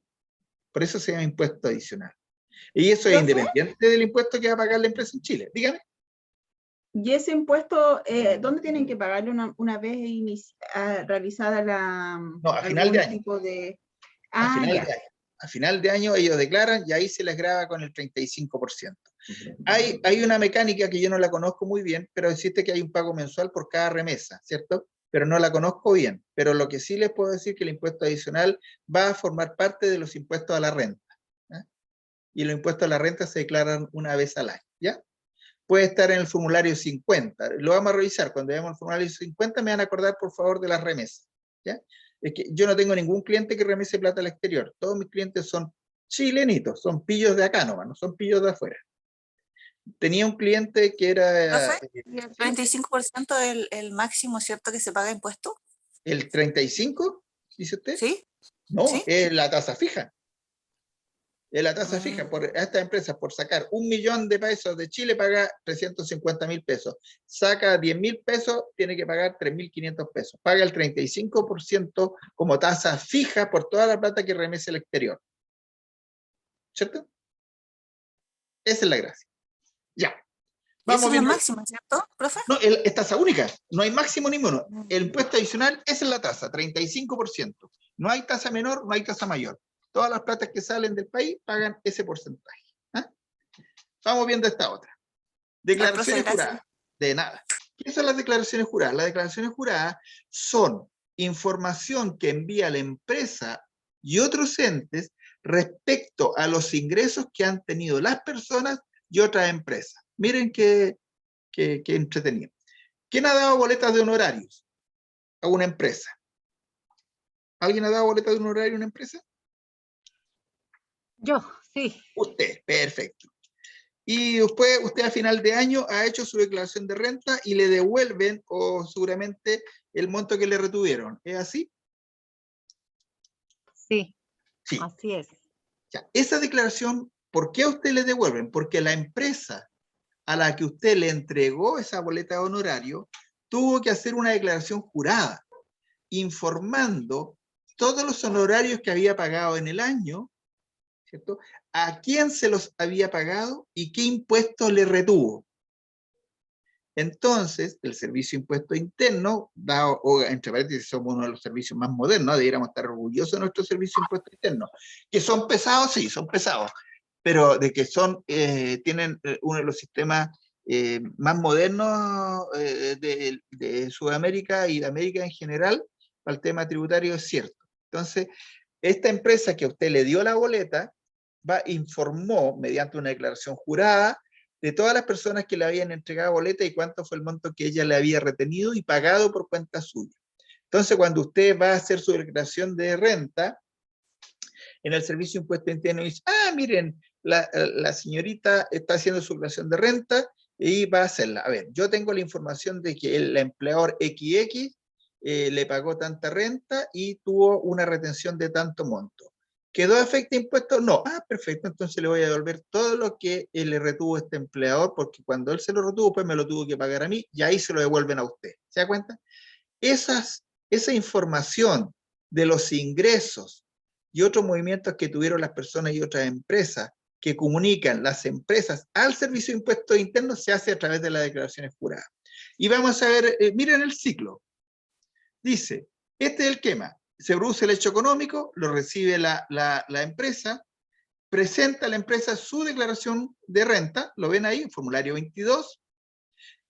Por eso se llama impuesto adicional. Y eso es independiente del impuesto que va a pagar la empresa en Chile. Dígame. ¿Y ese impuesto, dónde tienen que pagarlo una vez realizada No, a final de año. tipo de... A final ya. de año. A final de año ellos declaran y ahí se les grava con el 35%. Hay una mecánica que yo no la conozco muy bien, pero existe que hay un pago mensual por cada remesa, ¿cierto? Pero no la conozco bien. Pero lo que sí les puedo decir es que el impuesto adicional va a formar parte de los impuestos a la renta. ¿Eh? Y los impuestos a la renta se declaran una vez al año, ¿ya? Puede estar en el formulario 50. Lo vamos a revisar. Cuando veamos el formulario 50 me van a acordar, por favor, de las remesas, ¿ya? Es que yo no tengo ningún cliente que remese plata al exterior. Todos mis clientes son chilenitos, son pillos de acá nomás, no son pillos de afuera. Tenía un cliente que era Profe, ¿y el 35% es el máximo, cierto, que se paga impuesto? el 35, dice usted. ¿Sí? No, ¿Sí? es la tasa fija. Es la tasa fija. Mm. Por esta empresa, por sacar 1.000.000 de pesos de Chile, paga 350.000 pesos. Saca 10.000 pesos, tiene que pagar 3.500 pesos. Paga el 35% como tasa fija por toda la plata que remese al exterior. ¿Cierto? Esa es la gracia. Ya. Y esa es la viendo- máxima, ¿cierto, profe? No, es tasa única. No hay máximo ni mono. Mm. El impuesto adicional, esa es la tasa, 35%. No hay tasa menor, no hay tasa mayor. Todas las platas que salen del país pagan ese porcentaje. ¿Ah? Vamos viendo esta otra. Declaraciones gracias. juradas. De nada. ¿Qué son las declaraciones juradas? Las declaraciones juradas son información que envía la empresa y otros entes respecto a los ingresos que han tenido las personas y otras empresas. Miren qué entretenido. ¿Quién ha dado boletas de honorarios a una empresa? ¿Alguien ha dado boletas de honorario a una empresa? Yo, sí. Usted, perfecto. Y después usted a final de año ha hecho su declaración de renta y le devuelven o seguramente el monto que le retuvieron. ¿Es así? Sí, Sí. así es. Ya. Esa declaración, ¿por qué a usted le devuelven? Porque la empresa a la que usted le entregó esa boleta de honorario tuvo que hacer una declaración jurada, informando todos los honorarios que había pagado en el año, ¿cierto? A quién se los había pagado y qué impuestos le retuvo. Entonces, el Servicio de Impuesto Interno, dado, entre paréntesis, somos uno de los servicios más modernos, deberíamos estar orgullosos de nuestro Servicio de Impuesto Interno, que son pesados, sí, son pesados, pero de que tienen uno de los sistemas más modernos de Sudamérica y de América en general, para el tema tributario es cierto. Entonces, esta empresa que a usted le dio la boleta, informó mediante una declaración jurada de todas las personas que le habían entregado boleta y cuánto fue el monto que ella le había retenido y pagado por cuenta suya. Entonces, cuando usted va a hacer su declaración de renta, en el Servicio de Impuesto Interno dice, miren, la señorita está haciendo su declaración de renta y va a hacerla. A ver, yo tengo la información de que el empleador XX le pagó tanta renta y tuvo una retención de tanto monto. ¿Quedó afecta impuestos? No. Perfecto, entonces le voy a devolver todo lo que le retuvo este empleador, porque cuando él se lo retuvo, pues me lo tuvo que pagar a mí, y ahí se lo devuelven a usted. ¿Se da cuenta? Esa información de los ingresos y otros movimientos que tuvieron las personas y otras empresas que comunican las empresas al Servicio de Impuestos Internos se hace a través de las declaraciones juradas. Y vamos a ver, miren el ciclo. Dice, este es el quema. Se produce el hecho económico, lo recibe la empresa, presenta a la empresa su declaración de renta, lo ven ahí, formulario 22,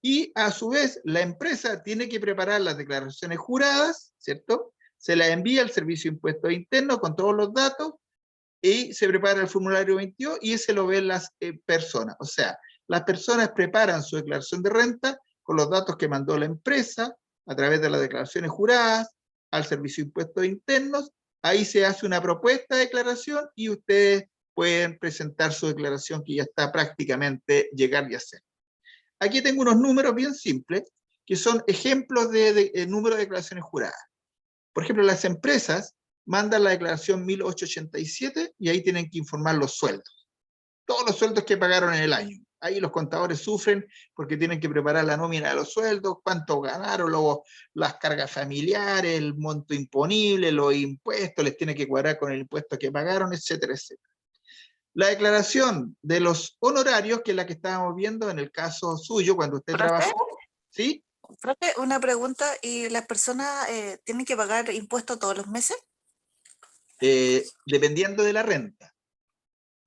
y a su vez la empresa tiene que preparar las declaraciones juradas, ¿cierto? Se las envía al Servicio de Impuestos Internos con todos los datos y se prepara el formulario 22 y ese lo ven las personas. O sea, las personas preparan su declaración de renta con los datos que mandó la empresa a través de las declaraciones juradas al Servicio de Impuestos Internos. Ahí se hace una propuesta de declaración y ustedes pueden presentar su declaración que ya está prácticamente llegar y hacer. Aquí tengo unos números bien simples que son ejemplos de número de declaraciones juradas. Por ejemplo, las empresas mandan la declaración 1887 y ahí tienen que informar los sueldos. Todos los sueldos que pagaron en el año. Ahí los contadores sufren porque tienen que preparar la nómina de los sueldos, cuánto ganaron, luego las cargas familiares, el monto imponible, los impuestos, les tiene que cuadrar con el impuesto que pagaron, etcétera, etcétera. La declaración de los honorarios, que es la que estábamos viendo en el caso suyo, cuando usted trabajó, ¿sí? Profe, una pregunta, ¿y las personas tienen que pagar impuestos todos los meses? Dependiendo de la renta.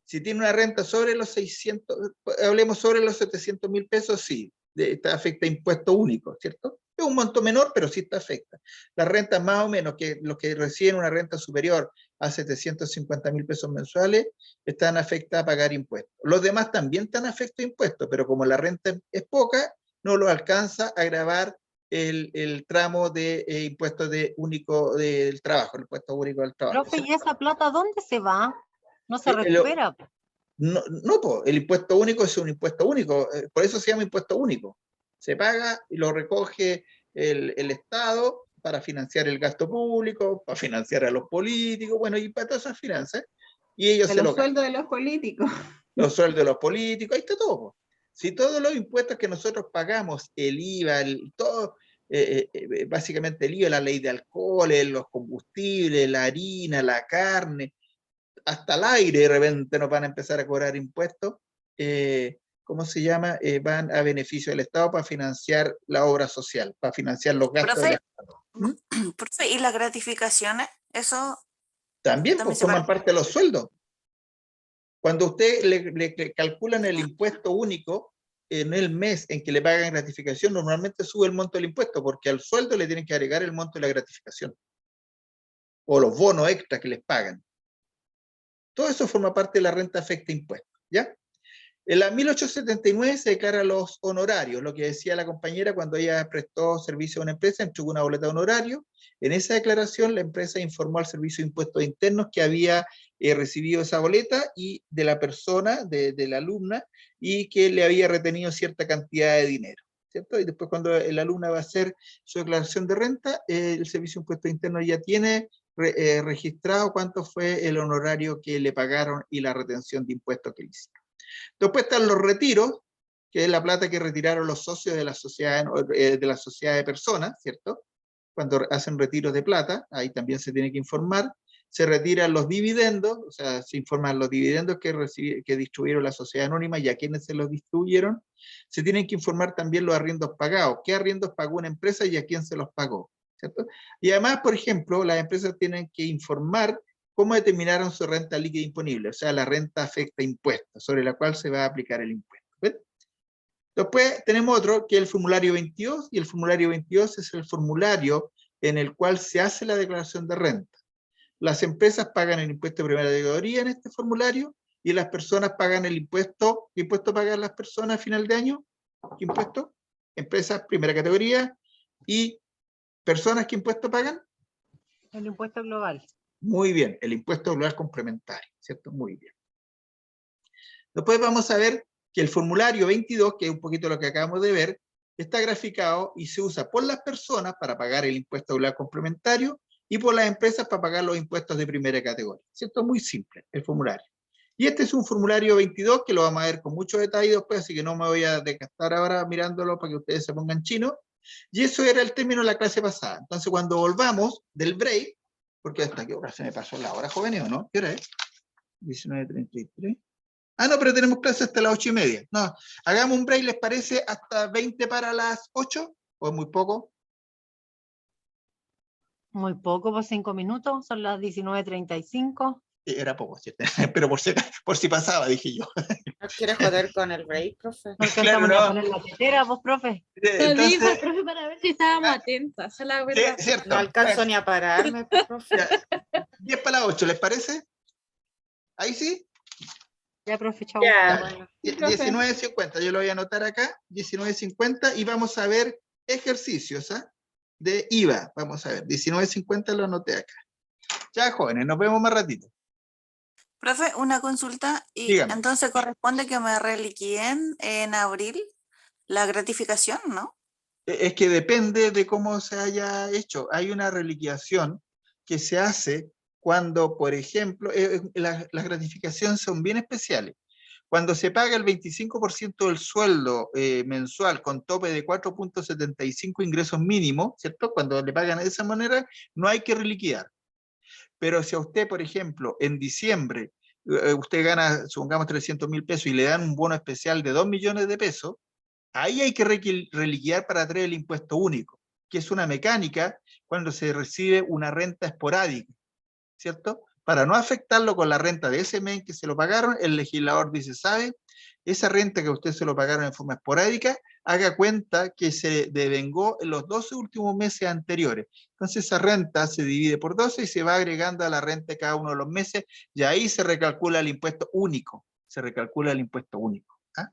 Si tiene una renta sobre los 600, hablemos sobre los 700.000 pesos, sí, afecta impuesto único, ¿cierto? Es un monto menor, pero sí está afecta. Las rentas más o menos, que los que reciben una renta superior a 750.000 pesos mensuales, están afectados a pagar impuestos. Los demás también están afectados a impuestos, pero como la renta es poca, no lo alcanza a gravar el tramo de impuestos único del trabajo, el impuesto único del trabajo. Profe, ¿y esa plata dónde se va? No se Eh, lo- recupera. No, no, po, el impuesto único es un impuesto único, por eso se llama impuesto único. Se paga y lo recoge el Estado para financiar el gasto público, para financiar a los políticos, bueno, y para todas esas finanzas, y ellos De se los lo gastan. sueldos de los políticos. Los sueldos de los políticos, ahí está todo, po. Si todos los impuestos que nosotros pagamos, el IVA, todo, básicamente el IVA, la ley de alcohol, los combustibles, la harina, la carne, hasta el aire de repente nos van a empezar a cobrar impuestos, ¿cómo se llama? Van a beneficio del Estado para financiar la obra social, para financiar los gastos del Profe, Estado. ¿Mm? profe, ¿y las gratificaciones? Eso También también pues, se forman paga. parte de los sueldos. Cuando usted le calculan el impuesto único en el mes en que le pagan gratificación, normalmente sube el monto del impuesto, porque al sueldo le tienen que agregar el monto de la gratificación, o los bonos extra que les pagan. Todo eso forma parte de la renta afecta impuestos, ¿ya? En la 1879 se declara los honorarios, lo que decía la compañera cuando ella prestó servicio a una empresa, entregó una boleta de honorario. En esa declaración la empresa informó al Servicio de Impuestos Internos que había recibido esa boleta y de la persona, de la alumna, y que le había retenido cierta cantidad de dinero, ¿cierto? Y después cuando el alumna va a hacer su declaración de renta, el Servicio de Impuestos Internos ya tiene registrado cuánto fue el honorario que le pagaron y la retención de impuestos que le hicieron. Después están los retiros, que es la plata que retiraron los socios de la sociedad de personas, ¿cierto? Cuando hacen retiros de plata, ahí también se tiene que informar. Se retiran los dividendos, o sea, se informan los dividendos que distribuyeron la sociedad anónima y a quienes se los distribuyeron. Se tienen que informar también los arriendos pagados, qué arriendos pagó una empresa y a quién se los pagó, ¿cierto? Y además, por ejemplo, las empresas tienen que informar cómo determinaron su renta líquida disponible, o sea, la renta afecta impuestos, sobre la cual se va a aplicar el impuesto. ¿Ven? Después tenemos otro, que es el formulario 22, y el formulario 22 es el formulario en el cual se hace la declaración de renta. Las empresas pagan el impuesto de primera categoría en este formulario, y las personas pagan el impuesto. ¿Qué impuesto pagan las personas a final de año? ¿Qué impuesto? Empresas, primera categoría, y personas, ¿qué impuesto pagan? El impuesto global. Muy bien, el impuesto global complementario, ¿cierto? Muy bien. Después vamos a ver que el formulario 22, que es un poquito lo que acabamos de ver, está graficado y se usa por las personas para pagar el impuesto global complementario y por las empresas para pagar los impuestos de primera categoría, ¿cierto? Muy simple el formulario. Y este es un formulario 22 que lo vamos a ver con mucho detalle después, así que no me voy a desgastar ahora mirándolo para que ustedes se pongan chino. Y eso era el término de la clase pasada. Entonces, cuando volvamos del break, porque hasta qué hora se me pasó la hora, jóvenes, ¿o no? ¿Qué hora es? 19:33. Ah, no, pero tenemos clase hasta las 8:30. No, hagamos un break, ¿les parece? Hasta 20 para las 8, ¿o es muy poco? Muy poco, por 5 minutos, son las 19:35. Era poco, ¿cierto? Pero por si pasaba, dije yo. ¿No quieres joder con el break, profe? No alcanzamos Claro, ni a no. poner la tetera, vos, profe. Lo dijo el Entonces, profe para ver si estábamos atentas, esa es la sí, verdad. cierto. No alcanzo ni a pararme, profe. Ya, 10 para las 8, ¿les parece? ¿Ahí sí? Ya, profe, chau. Ya, Ya, bueno. Sí, profe. 19:50, yo lo voy a anotar acá, 19:50, y vamos a ver ejercicios, ¿ah? De IVA, vamos a ver, 19:50 lo anoté acá. Ya, jóvenes, nos vemos más ratito. Profe, una consulta. Y Dígame. entonces corresponde que me reliquien en abril la gratificación, ¿no? Es que depende de cómo se haya hecho. Hay una reliquiación que se hace cuando, por ejemplo, las gratificaciones son bien especiales. Cuando se paga el 25% del sueldo mensual con tope de 4.75 ingresos mínimos, ¿cierto? Cuando le pagan de esa manera, no hay que reliquidar. Pero si a usted, por ejemplo, en diciembre, usted gana, supongamos, 300.000 pesos y le dan un bono especial de 2 millones de pesos, ahí hay que reliquidar para traer el impuesto único, que es una mecánica cuando se recibe una renta esporádica, ¿cierto? Para no afectarlo con la renta de ese mes que se lo pagaron, el legislador dice, ¿sabe? Esa renta que a usted se lo pagaron en forma esporádica, haga cuenta que se devengó en los 12 últimos meses anteriores. Entonces esa renta se divide por 12 y se va agregando a la renta de cada uno de los meses, y ahí se recalcula el impuesto único, se recalcula el impuesto único. ¿Ah?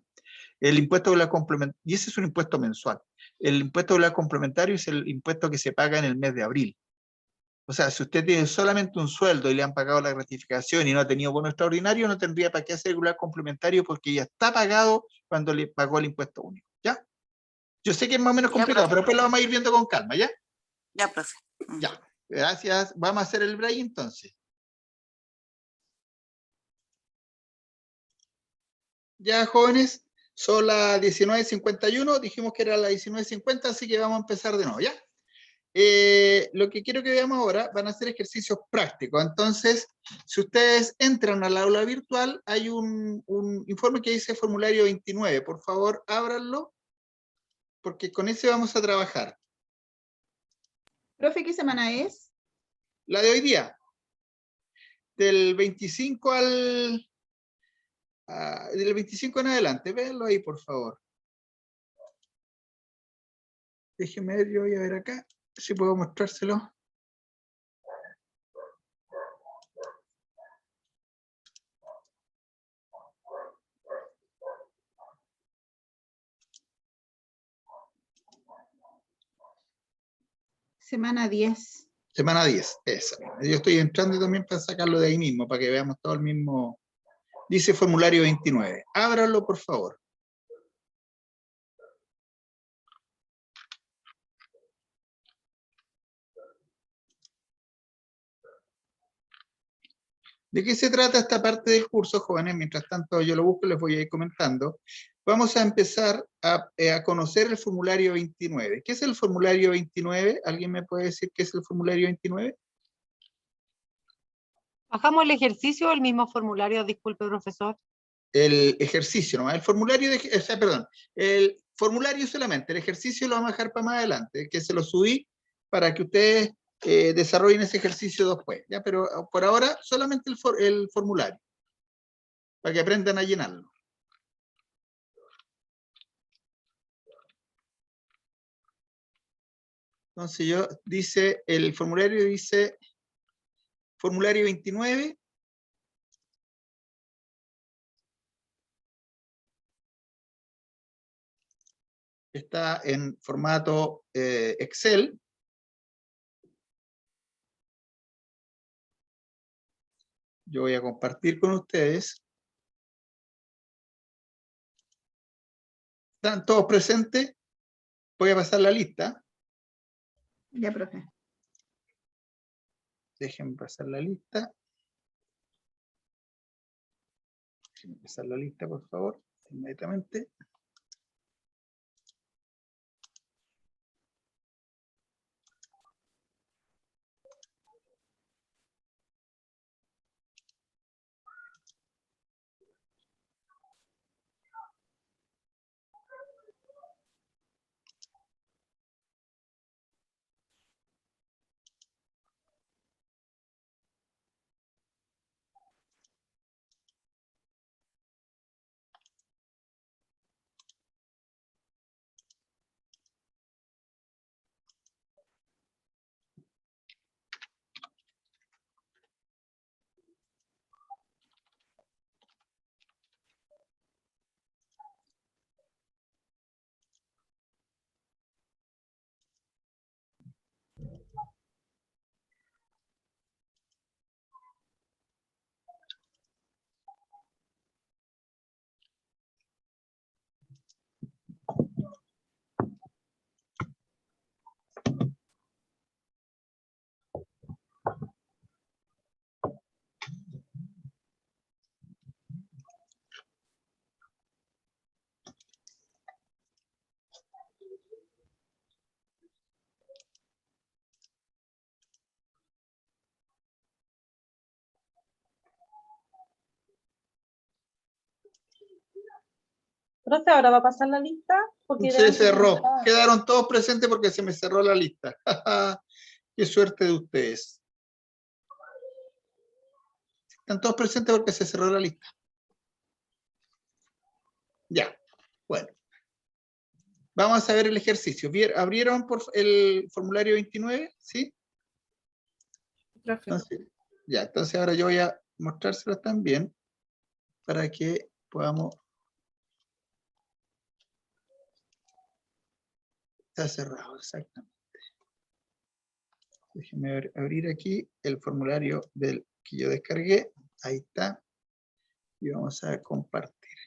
El impuesto de la complementaria, y ese es un impuesto mensual. El impuesto de la complementario es el impuesto que se paga en el mes de abril. O sea, si usted tiene solamente un sueldo y le han pagado la gratificación y no ha tenido bono extraordinario, no tendría para qué hacer regular complementario porque ya está pagado cuando le pagó el impuesto único, ¿ya? Yo sé que es más o menos Ya, complicado, profe. pero después lo vamos a ir viendo con calma, ¿ya? Ya, profe. Ya, gracias. Vamos a hacer el break entonces. Ya, jóvenes, son las 19:51, dijimos que era las 19:50, así que vamos a empezar de nuevo, ¿ya? Lo que quiero que veamos ahora van a ser ejercicios prácticos. Entonces, si ustedes entran al aula virtual, hay un informe que dice formulario 29. Por favor, ábranlo, porque con ese vamos a trabajar. Profe, ¿qué semana es? La de hoy día, del 25 del 25 en adelante, véanlo ahí, por favor. Déjenme ver, yo voy a ver acá, si puedo mostrárselo. Semana 10. Semana 10, esa. Yo estoy entrando también para sacarlo de ahí mismo, para que veamos todo el mismo. Dice formulario 29. Ábranlo, por favor. ¿De qué se trata esta parte del curso, jóvenes? Mientras tanto yo lo busco, les voy a ir comentando. Vamos a empezar a conocer el formulario 29. ¿Qué es el formulario 29? ¿Alguien me puede decir qué es el formulario 29? Bajamos el ejercicio, el mismo formulario, disculpe, profesor. El ejercicio, ¿no? El formulario, o sea, perdón, el formulario solamente, el ejercicio lo vamos a dejar para más adelante, que se lo subí para que ustedes desarrollen ese ejercicio después, ¿ya? Pero por ahora solamente el formulario, para que aprendan a llenarlo. Entonces el formulario dice, formulario 29, está en formato Excel. Yo voy a compartir con ustedes. ¿Están todos presentes? Voy a pasar la lista. Ya, profe. Déjenme pasar la lista. Déjenme pasar la lista, por favor, inmediatamente. Profe, ¿ahora va a pasar la lista? Porque Se delante cerró. no estaba. Quedaron todos presentes porque se me cerró la lista. Qué suerte de ustedes. Están todos presentes porque se cerró la lista. Ya. Bueno. Vamos a ver el ejercicio. ¿Abrieron por el formulario 29? ¿Sí? Profe. Entonces ahora yo voy a mostrárselos también para que podamos. Está cerrado, exactamente. Déjenme abrir aquí el formulario que yo descargué. Ahí está. Y vamos a compartir.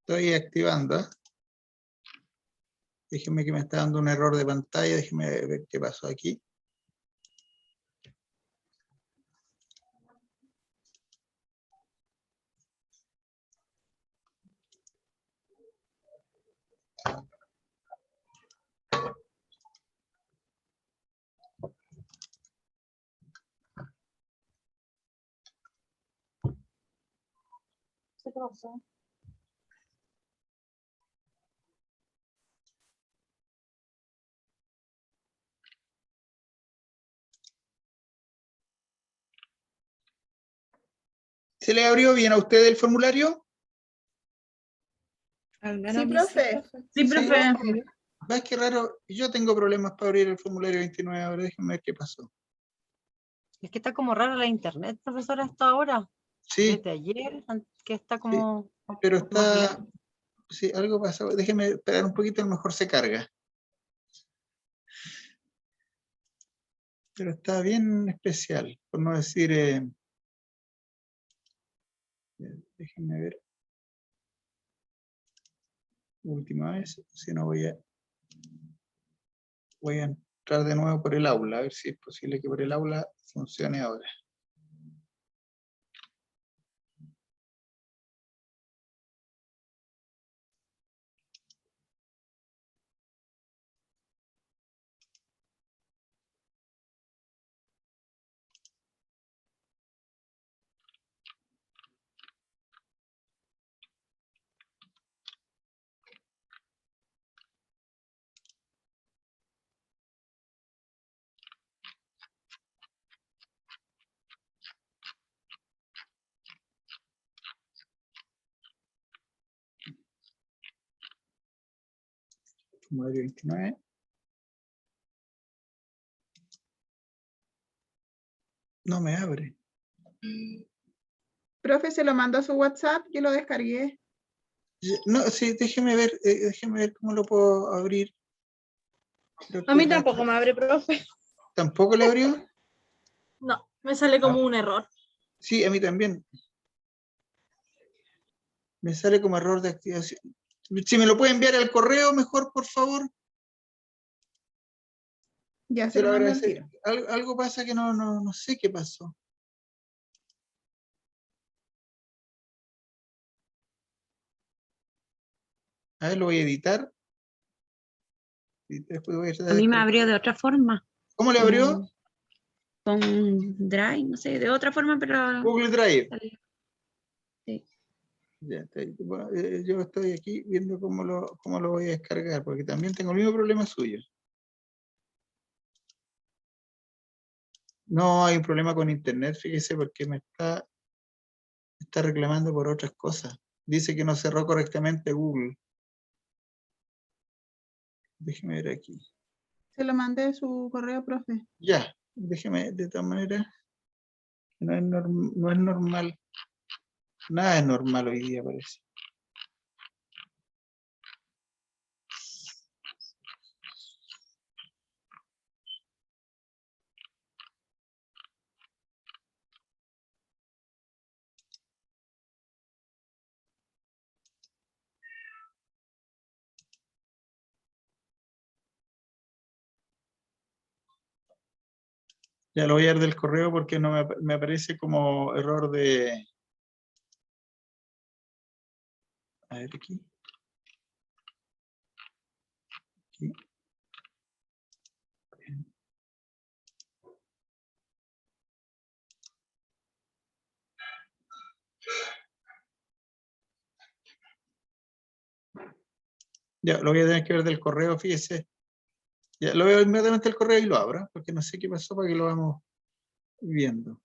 Estoy activando. Déjenme que me está dando un error de pantalla. Déjenme ver qué pasó aquí. ¿Qué pasó? ¿Se le abrió bien a usted el formulario? Al menos Sí, a mí profe. Sí, Sí. profe. ¿Ves qué raro? Yo tengo problemas para abrir el formulario 29 ahora. Déjenme ver qué pasó. Es que está como rara la internet, profesora, hasta ahora. Sí, Desde ayer, que está como pero más está... lento. Sí, algo pasó. Déjenme esperar un poquito, a lo mejor se carga. Pero está bien especial, por no decir... déjenme ver. Última vez, si no voy a entrar de nuevo por el aula, a ver si es posible que por el aula funcione ahora. Formulario 29. No me abre. Profe, se lo mandó a su WhatsApp, yo lo descargué. No, sí, déjeme ver cómo lo puedo abrir. Creo A mí que tampoco me abre, profe. ¿Tampoco le abrió? No, me sale como un error. Sí, a mí también. Me sale como error de activación. Si me lo puede enviar al correo, mejor, por favor. Ya se Se lo lo mandó al agradecería. tiro. Algo pasa que no sé qué pasó. A ver, lo voy a editar. Y después voy A mí me a... abrió de otra forma. ¿Cómo le abrió? Con Drive, no sé, de otra forma, pero Google Drive. sí. Ya, bueno, yo estoy aquí viendo cómo lo voy a descargar, porque también tengo el mismo problema suyo. No hay un problema con internet, fíjese, porque me está reclamando por otras cosas. Dice que no cerró correctamente Google. Déjeme ver aquí. Se lo mandé a su correo, profe. Ya, déjeme, de todas maneras, no es normal. Nada es normal hoy día, parece. Ya lo voy a dar del correo porque no me aparece como error de... A ver aquí. Aquí. Ya, lo voy a tener que ver del correo, fíjese. Ya, lo veo inmediatamente el correo y lo abro, porque no sé qué pasó para que lo vamos viendo.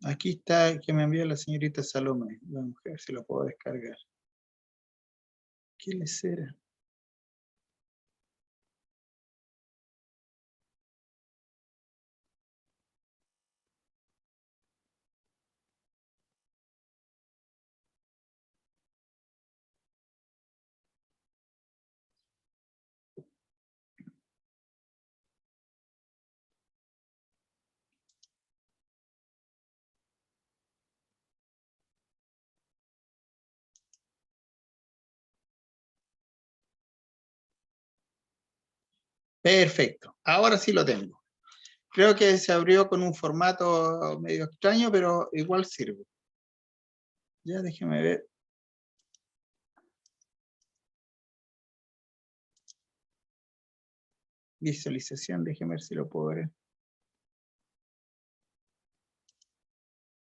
Aquí está que me envió la señorita Salome, la mujer, si lo puedo descargar. ¿Qué le será? Perfecto, ahora sí lo tengo. Creo que se abrió con un formato medio extraño, pero igual sirve. Ya déjeme ver. Visualización, déjeme ver si lo puedo ver.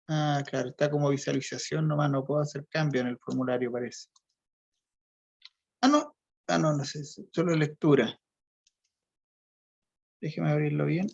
Ah, claro, está como visualización, nomás no puedo hacer cambio en el formulario, parece. Ah, no. Ah, no, no sé, solo lectura. Déjeme abrirlo bien.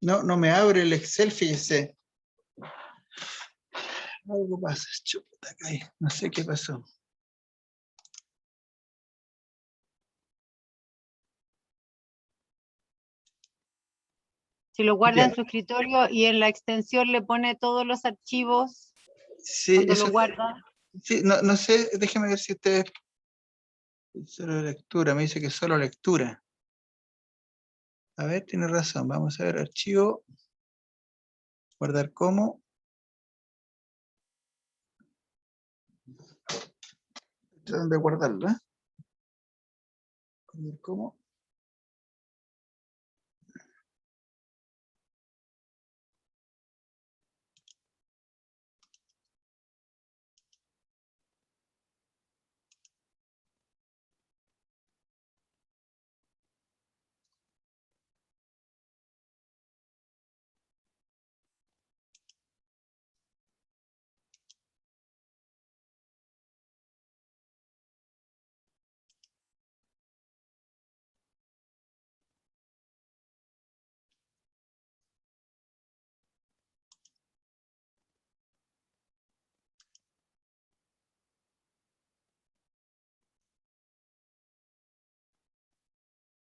No, no me abre el Excel, fíjese. Algo pasa, chuta, caí. No sé qué pasó. Si lo guarda Ya. en su escritorio y en la extensión le pone todos los archivos Sí, cuando eso, lo guarda. sí, no sé, déjeme ver si usted... Solo lectura, me dice que solo lectura. A ver, tiene razón. Vamos a ver, archivo. Guardar como. Tratan de guardarlo, ¿eh? Guardar como.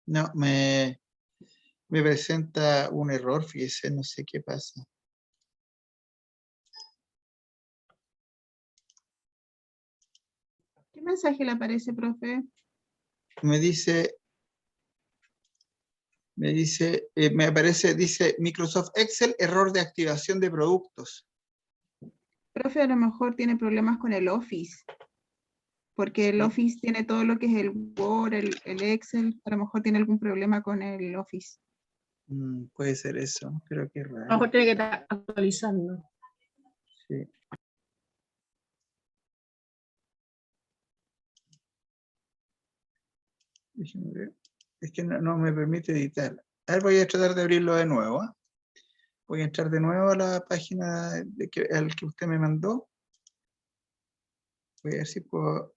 No, me presenta un error, fíjese, no sé qué pasa. ¿Qué mensaje le aparece, profe? Me dice, me aparece, dice Microsoft Excel, error de activación de productos. Profe, a lo mejor tiene problemas con el Office. porque el Sí. Office tiene todo lo que es el Word, el Excel, a lo mejor tiene algún problema con el Office. Puede ser eso, pero qué A lo raro. mejor tiene que estar actualizando. Sí. Déjeme ver. Es que no me permite editar. A ver, voy a tratar de abrirlo de nuevo. ¿Ah? Voy a entrar de nuevo a la página al que usted me mandó. Voy a ver si puedo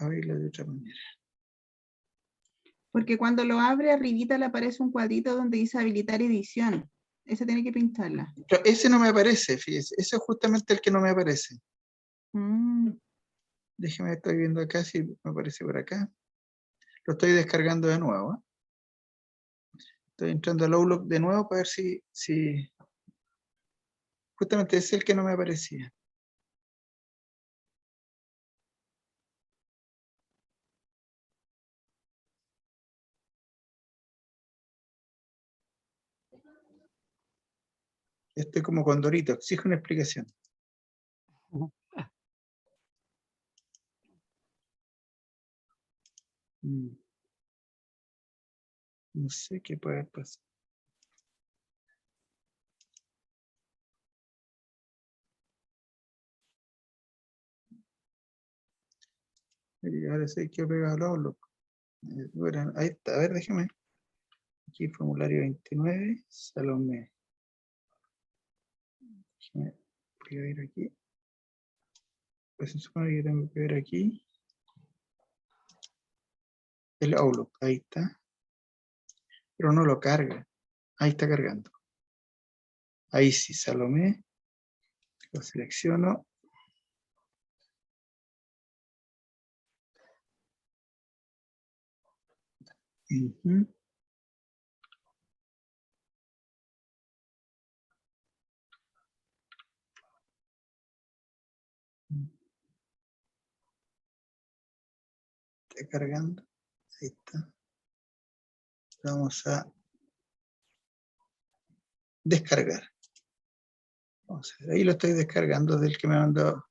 abrirlo de otra manera. Porque cuando lo abre, arribita le aparece un cuadrito donde dice habilitar edición. Ese tiene que pintarla. Pero ese no me aparece, fíjese. Ese es justamente el que no me aparece. Mm, Déjeme, estoy viendo acá si me aparece por acá. Lo estoy descargando de nuevo. ¿Ah? Estoy entrando al Outlook de nuevo para ver si justamente ese es el que no me aparecía. Estoy como Condorito, exijo una explicación. No sé qué puede pasar. Mire, ahora sí que he pegado el Outlook. Bueno, ahí está, a ver, déjeme. Aquí formulario 29, Salomé. Déjeme, voy a ir aquí. Pues se supone que tengo que ver aquí. El Outlook, ahí está. Pero no lo carga. Ahí está cargando. Ahí sí, Salomé. Lo selecciono. Ujú. Está cargando. Ahí está. Vamos a descargar. Vamos a ver, ahí lo estoy descargando del que me mandó.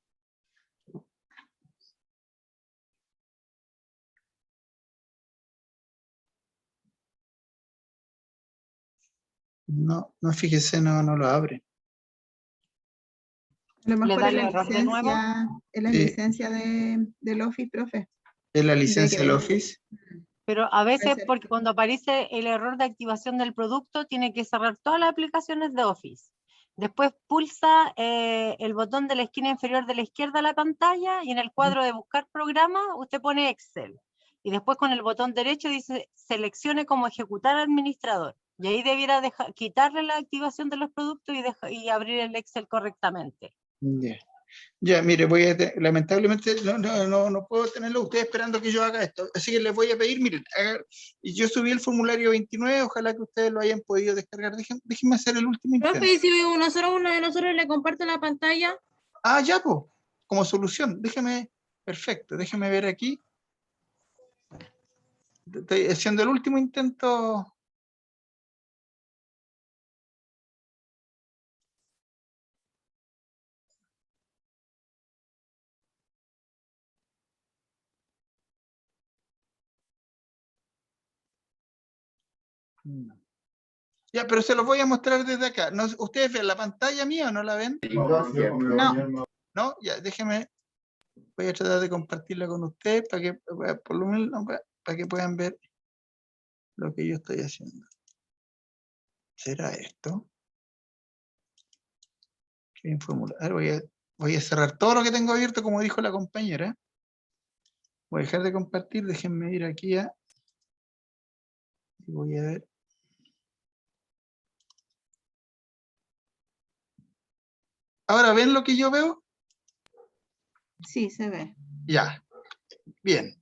No, fíjese, no lo abre. A lo ¿Le mejor da es el la error de nuevo? licencia del Office, profe. Es la Tendría que licencia del ver. Office. Pero a veces, ser. porque cuando aparece el error de activación del producto, tiene que cerrar todas las aplicaciones de Office. Después pulsa el botón de la esquina inferior de la izquierda de la pantalla y en el cuadro de buscar programa usted pone Excel. Y después con el botón derecho dice seleccione como ejecutar administrador. Y ahí debiera quitarle la activación de los productos y abrir el Excel correctamente. Ya, mire, lamentablemente no puedo tenerlo ustedes esperando que yo haga esto, así que les voy a pedir, miren, y yo subí el formulario 29, ojalá que ustedes lo hayan podido descargar, déjenme hacer el último intento. Profe, y si uno de nosotros le comparte la pantalla, Ah, ya, pues, como solución, perfecto, déjeme ver aquí. Estoy haciendo el último intento. Ya, pero se los voy a mostrar desde acá. ¿Ustedes ven la pantalla mía o no la ven? No. No, ya, déjeme. Voy a tratar de compartirla con ustedes para que, por lo menos, para que puedan ver lo que yo estoy haciendo. ¿Será esto? ¿Qué formulario? Voy a cerrar todo lo que tengo abierto, como dijo la compañera. Voy a dejar de compartir, déjenme ir aquí y voy a ver. Ahora, ¿ven lo que yo veo? Sí, se ve. Ya, bien.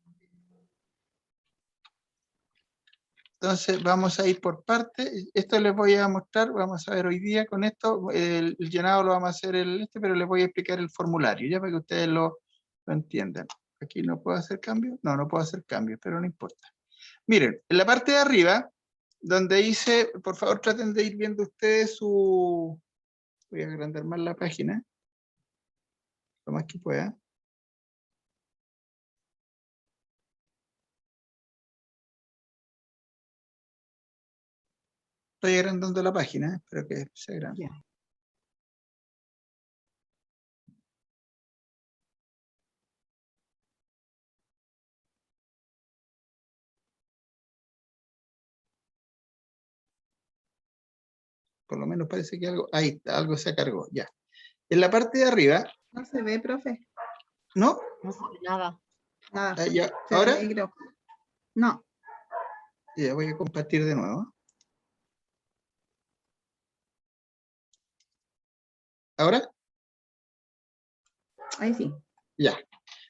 Entonces vamos a ir por partes. Esto les voy a mostrar, vamos a ver hoy día con esto, el llenado lo vamos a hacer pero les voy a explicar el formulario, ya para que ustedes lo entiendan. Aquí no puedo hacer cambios, no puedo hacer cambios, pero no importa. Miren, en la parte de arriba, donde dice, por favor traten de ir viendo ustedes voy a agrandar más la página, lo más que pueda. Estoy agrandando la página, espero que se agrande. Ya. Por lo menos parece que algo, ahí está, algo se cargó, ya. En la parte de arriba, No se ve, profe. ¿no? No se ve nada. Nada. Ah, ya. Se ve Ahora, negro. No. ya voy a compartir de nuevo. ¿Ahora? Ahí sí. Ya.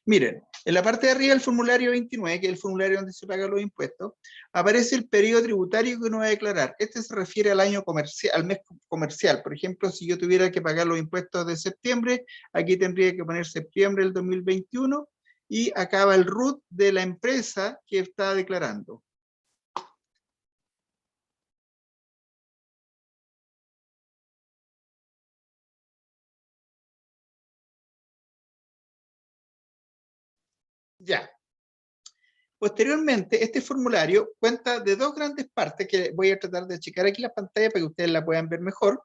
Miren, en la parte de arriba del formulario 29, que es el formulario donde se pagan los impuestos, aparece el periodo tributario que uno va a declarar. Este se refiere al año comercial, al mes comercial. Por ejemplo, si yo tuviera que pagar los impuestos de septiembre, aquí tendría que poner septiembre del 2021 y acaba el RUT de la empresa que está declarando. Ya. Posteriormente, este formulario cuenta de dos grandes partes que voy a tratar de checar aquí en la pantalla para que ustedes la puedan ver mejor,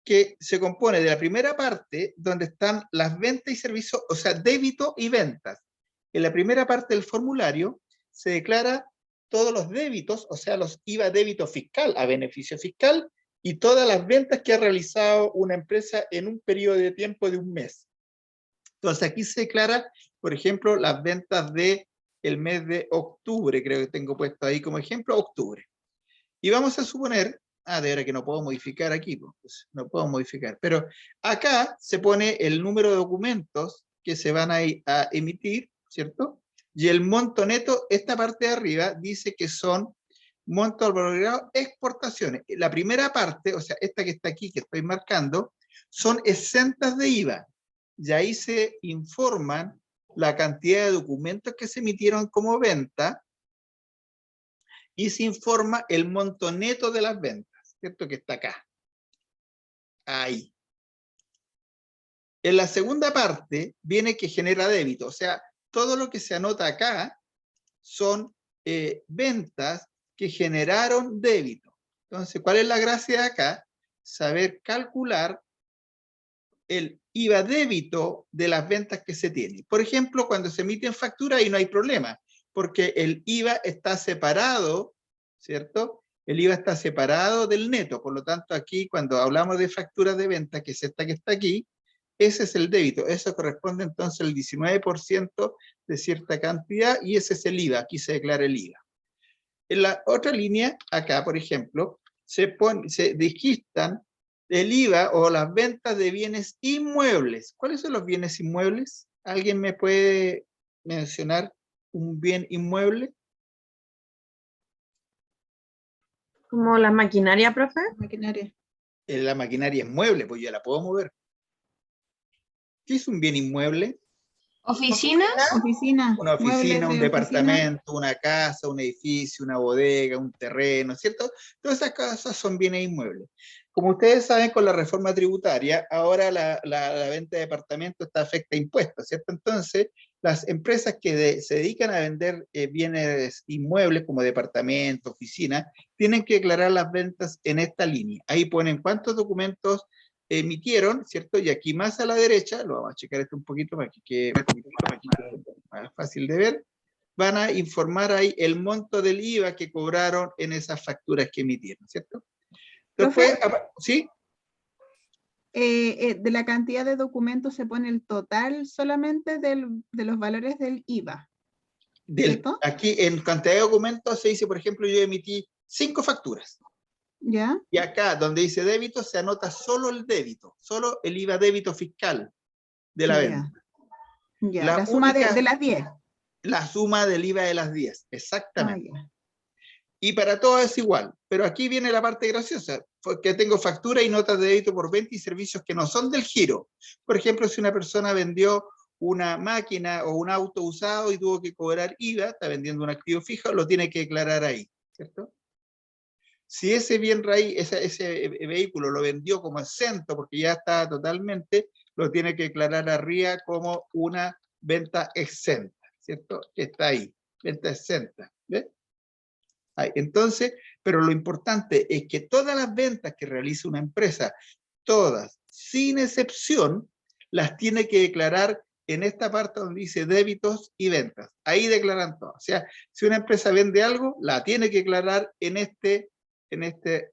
que se compone de la primera parte donde están las ventas y servicios, o sea, débito y ventas. En la primera parte del formulario se declara todos los débitos, o sea, los IVA débito fiscal a beneficio fiscal y todas las ventas que ha realizado una empresa en un periodo de tiempo de un mes. Entonces aquí se declara, por ejemplo, las ventas de el mes de octubre, creo que tengo puesto ahí como ejemplo, octubre. Y vamos a suponer, de verdad que no puedo modificar aquí, pues, no puedo modificar, pero acá se pone el número de documentos que se van a emitir, ¿cierto? Y el monto neto, esta parte de arriba, dice que son monto al valor agregado, exportaciones. La primera parte, o sea, esta que está aquí, que estoy marcando, son exentas de IVA. Y ahí se informan la cantidad de documentos que se emitieron como venta y se informa el monto neto de las ventas, ¿cierto? Que está acá. Ahí. En la segunda parte viene que genera débito, o sea, todo lo que se anota acá son ventas que generaron débito. Entonces, ¿cuál es la gracia de acá? Saber calcular el IVA débito de las ventas que se tiene. Por ejemplo, cuando se emiten facturas ahí no hay problema, porque el IVA está separado, ¿cierto? El IVA está separado del neto, por lo tanto aquí cuando hablamos de facturas de venta, que es esta que está aquí, ese es el débito, eso corresponde entonces al 19% de cierta cantidad y ese es el IVA, aquí se declara el IVA. En la otra línea, acá por ejemplo, se registran el IVA o las ventas de bienes inmuebles. ¿Cuáles son los bienes inmuebles? ¿Alguien me puede mencionar un bien inmueble? Como la maquinaria, profe. Maquinaria. La maquinaria es mueble, pues ya la puedo mover. ¿Qué es un bien inmueble? ¿Oficinas? Oficina. Una muebles oficina, un de oficina. departamento, una casa, un edificio, una bodega, un terreno, ¿cierto? Todas esas cosas son bienes inmuebles. Como ustedes saben, con la reforma tributaria, ahora la venta de departamentos está afecta a impuestos, ¿cierto? Entonces, las empresas que se dedican a vender bienes inmuebles como departamentos, oficinas, tienen que declarar las ventas en esta línea. Ahí ponen cuántos documentos emitieron, ¿cierto? Y aquí más a la derecha, lo vamos a checar esto un poquito para que quede más fácil de ver, van a informar ahí el monto del IVA que cobraron en esas facturas que emitieron, ¿cierto? Después, ¿sí? De la cantidad de documentos se pone el total solamente de los valores del IVA. ¿Cierto? Aquí en cantidad de documentos se dice, por ejemplo, yo emití 5 facturas. ¿Ya? Y acá, donde dice débito, se anota solo el débito, solo el IVA débito fiscal de la venta. Ya, la suma de las 10. La suma del IVA de las 10, exactamente. Ya. Y para todo es igual, pero aquí viene la parte graciosa, porque tengo factura y notas de débito por venta y servicios que no son del giro. Por ejemplo, si una persona vendió una máquina o un auto usado y tuvo que cobrar IVA, está vendiendo un activo fijo, lo tiene que declarar ahí, ¿cierto? Si ese bien raíz, ese vehículo lo vendió como exento porque ya está totalmente, lo tiene que declarar arriba como una venta exenta, ¿cierto? Que está ahí, venta exenta, ¿ves? Entonces, pero lo importante es que todas las ventas que realiza una empresa, todas, sin excepción, las tiene que declarar en esta parte donde dice débitos y ventas. Ahí declaran todo. O sea, si una empresa vende algo, la tiene que declarar en este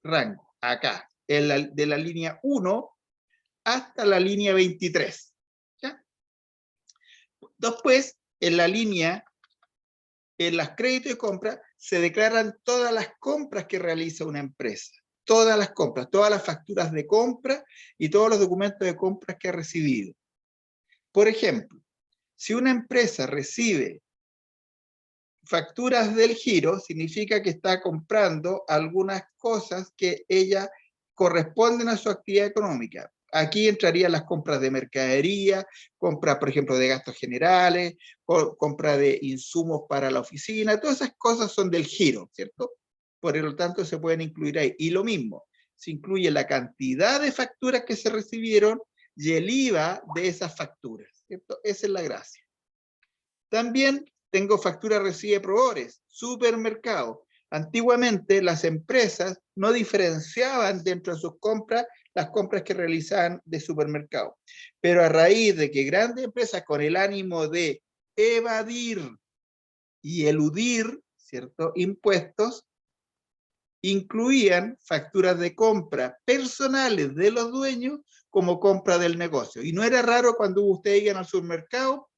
rango, acá, de la línea 1 hasta la línea 23. ¿Ya? Después, en la línea, en las créditos de compra, se declaran todas las compras que realiza una empresa. Todas las compras, todas las facturas de compra y todos los documentos de compras que ha recibido. Por ejemplo, si una empresa recibe facturas del giro, significa que está comprando algunas cosas que ella corresponden a su actividad económica. Aquí entrarían las compras de mercadería, compras, por ejemplo, de gastos generales, compra de insumos para la oficina, todas esas cosas son del giro, ¿cierto? Por lo tanto, se pueden incluir ahí. Y lo mismo, se incluye la cantidad de facturas que se recibieron y el IVA de esas facturas, ¿cierto? Esa es la gracia. También tengo facturas recibe proveedores, supermercado. Antiguamente las empresas no diferenciaban dentro de sus compras las compras que realizaban de supermercado. Pero a raíz de que grandes empresas con el ánimo de evadir y eludir, ¿cierto?, impuestos, incluían facturas de compra personales de los dueños como compra del negocio. Y no era raro cuando ustedes iban al supermercado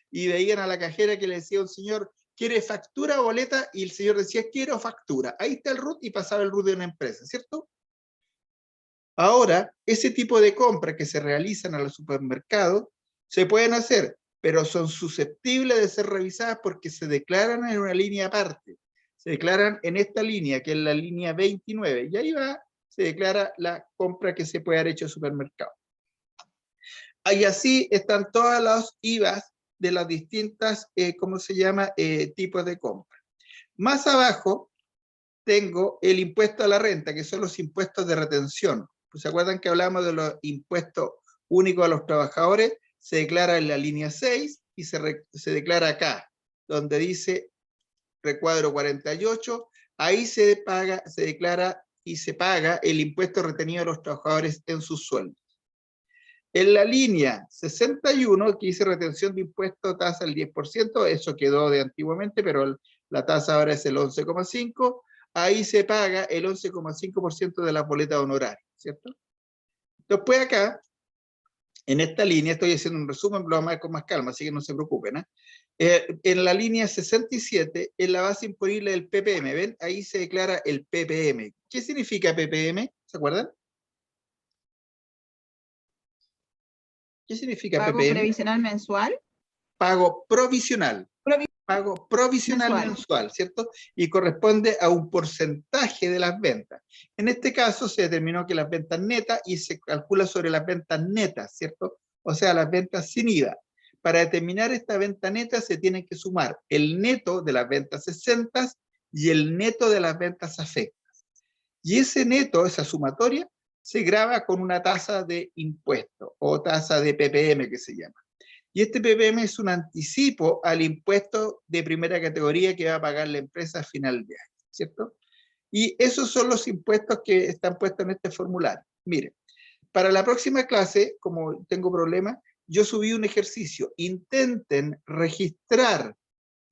y veían a la cajera que le decía a un señor, ¿quiere factura o boleta? Y el señor decía, quiero factura. Ahí está el RUT y pasaba el RUT de una empresa, ¿cierto? Ahora, ese tipo de compras que se realizan a los supermercados se pueden hacer, pero son susceptibles de ser revisadas porque se declaran en una línea aparte. Se declaran en esta línea, que es la línea 29, y ahí se declara la compra que se puede haber hecho en supermercado. Y así están todas las IVAs de las distintas, tipos de compra. Más abajo tengo el impuesto a la renta, que son los impuestos de retención. ¿Se acuerdan que hablamos de los impuestos únicos a los trabajadores? Se declara en la línea 6 y se declara acá, donde dice recuadro 48, ahí se declara y se paga el impuesto retenido a los trabajadores en sus sueldos. En la línea 61, que dice retención de impuestos, tasa del 10%, eso quedó de antiguamente, pero la tasa ahora es el 11,5%, ahí se paga el 11,5% de la boleta honoraria, ¿cierto? Después acá, en esta línea, estoy haciendo un resumen, lo vamos a ver con más calma, así que no se preocupen, en la línea 67, en la base imponible del PPM, ¿ven? Ahí se declara el PPM. ¿Qué significa PPM? ¿Se acuerdan? ¿Qué significa ¿Pago PPM? previsional mensual? Pago provisional. Pago provisional mensual, ¿cierto? Y corresponde a un porcentaje de las ventas. En este caso se determinó que las ventas netas y se calcula sobre las ventas netas, ¿cierto? O sea, las ventas sin IVA. Para determinar esta venta neta se tiene que sumar el neto de las ventas exentas y el neto de las ventas afectas. Y ese neto, esa sumatoria, se grava con una tasa de impuesto o tasa de PPM que se llama. Y este PPM es un anticipo al impuesto de primera categoría que va a pagar la empresa a final de año, ¿cierto? Y esos son los impuestos que están puestos en este formulario. Miren, para la próxima clase, como tengo problemas, yo subí un ejercicio. Intenten registrar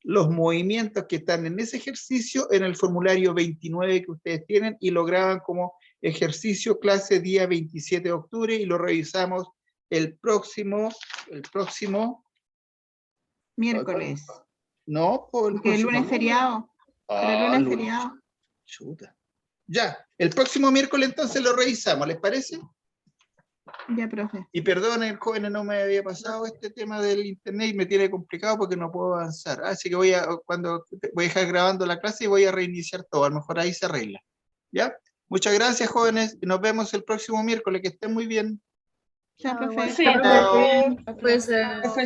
los movimientos que están en ese ejercicio en el formulario 29 que ustedes tienen y lo graban como ejercicio clase día 27 de octubre y lo revisamos el próximo miércoles. No, por el Porque el lunes feriado. Pero el lunes feriado. Chuta. Ya, el próximo miércoles entonces lo revisamos, ¿les parece? Ya, profe. Y perdonen, jóvenes, no me había pasado este tema del internet y me tiene complicado porque no puedo avanzar. Así que voy a dejar grabando la clase y voy a reiniciar todo. A lo mejor ahí se arregla. ¿Ya? Muchas gracias, jóvenes. Nos vemos el próximo miércoles. Que estén muy bien. Chao, profe. Sí, Chao. Pues, profe.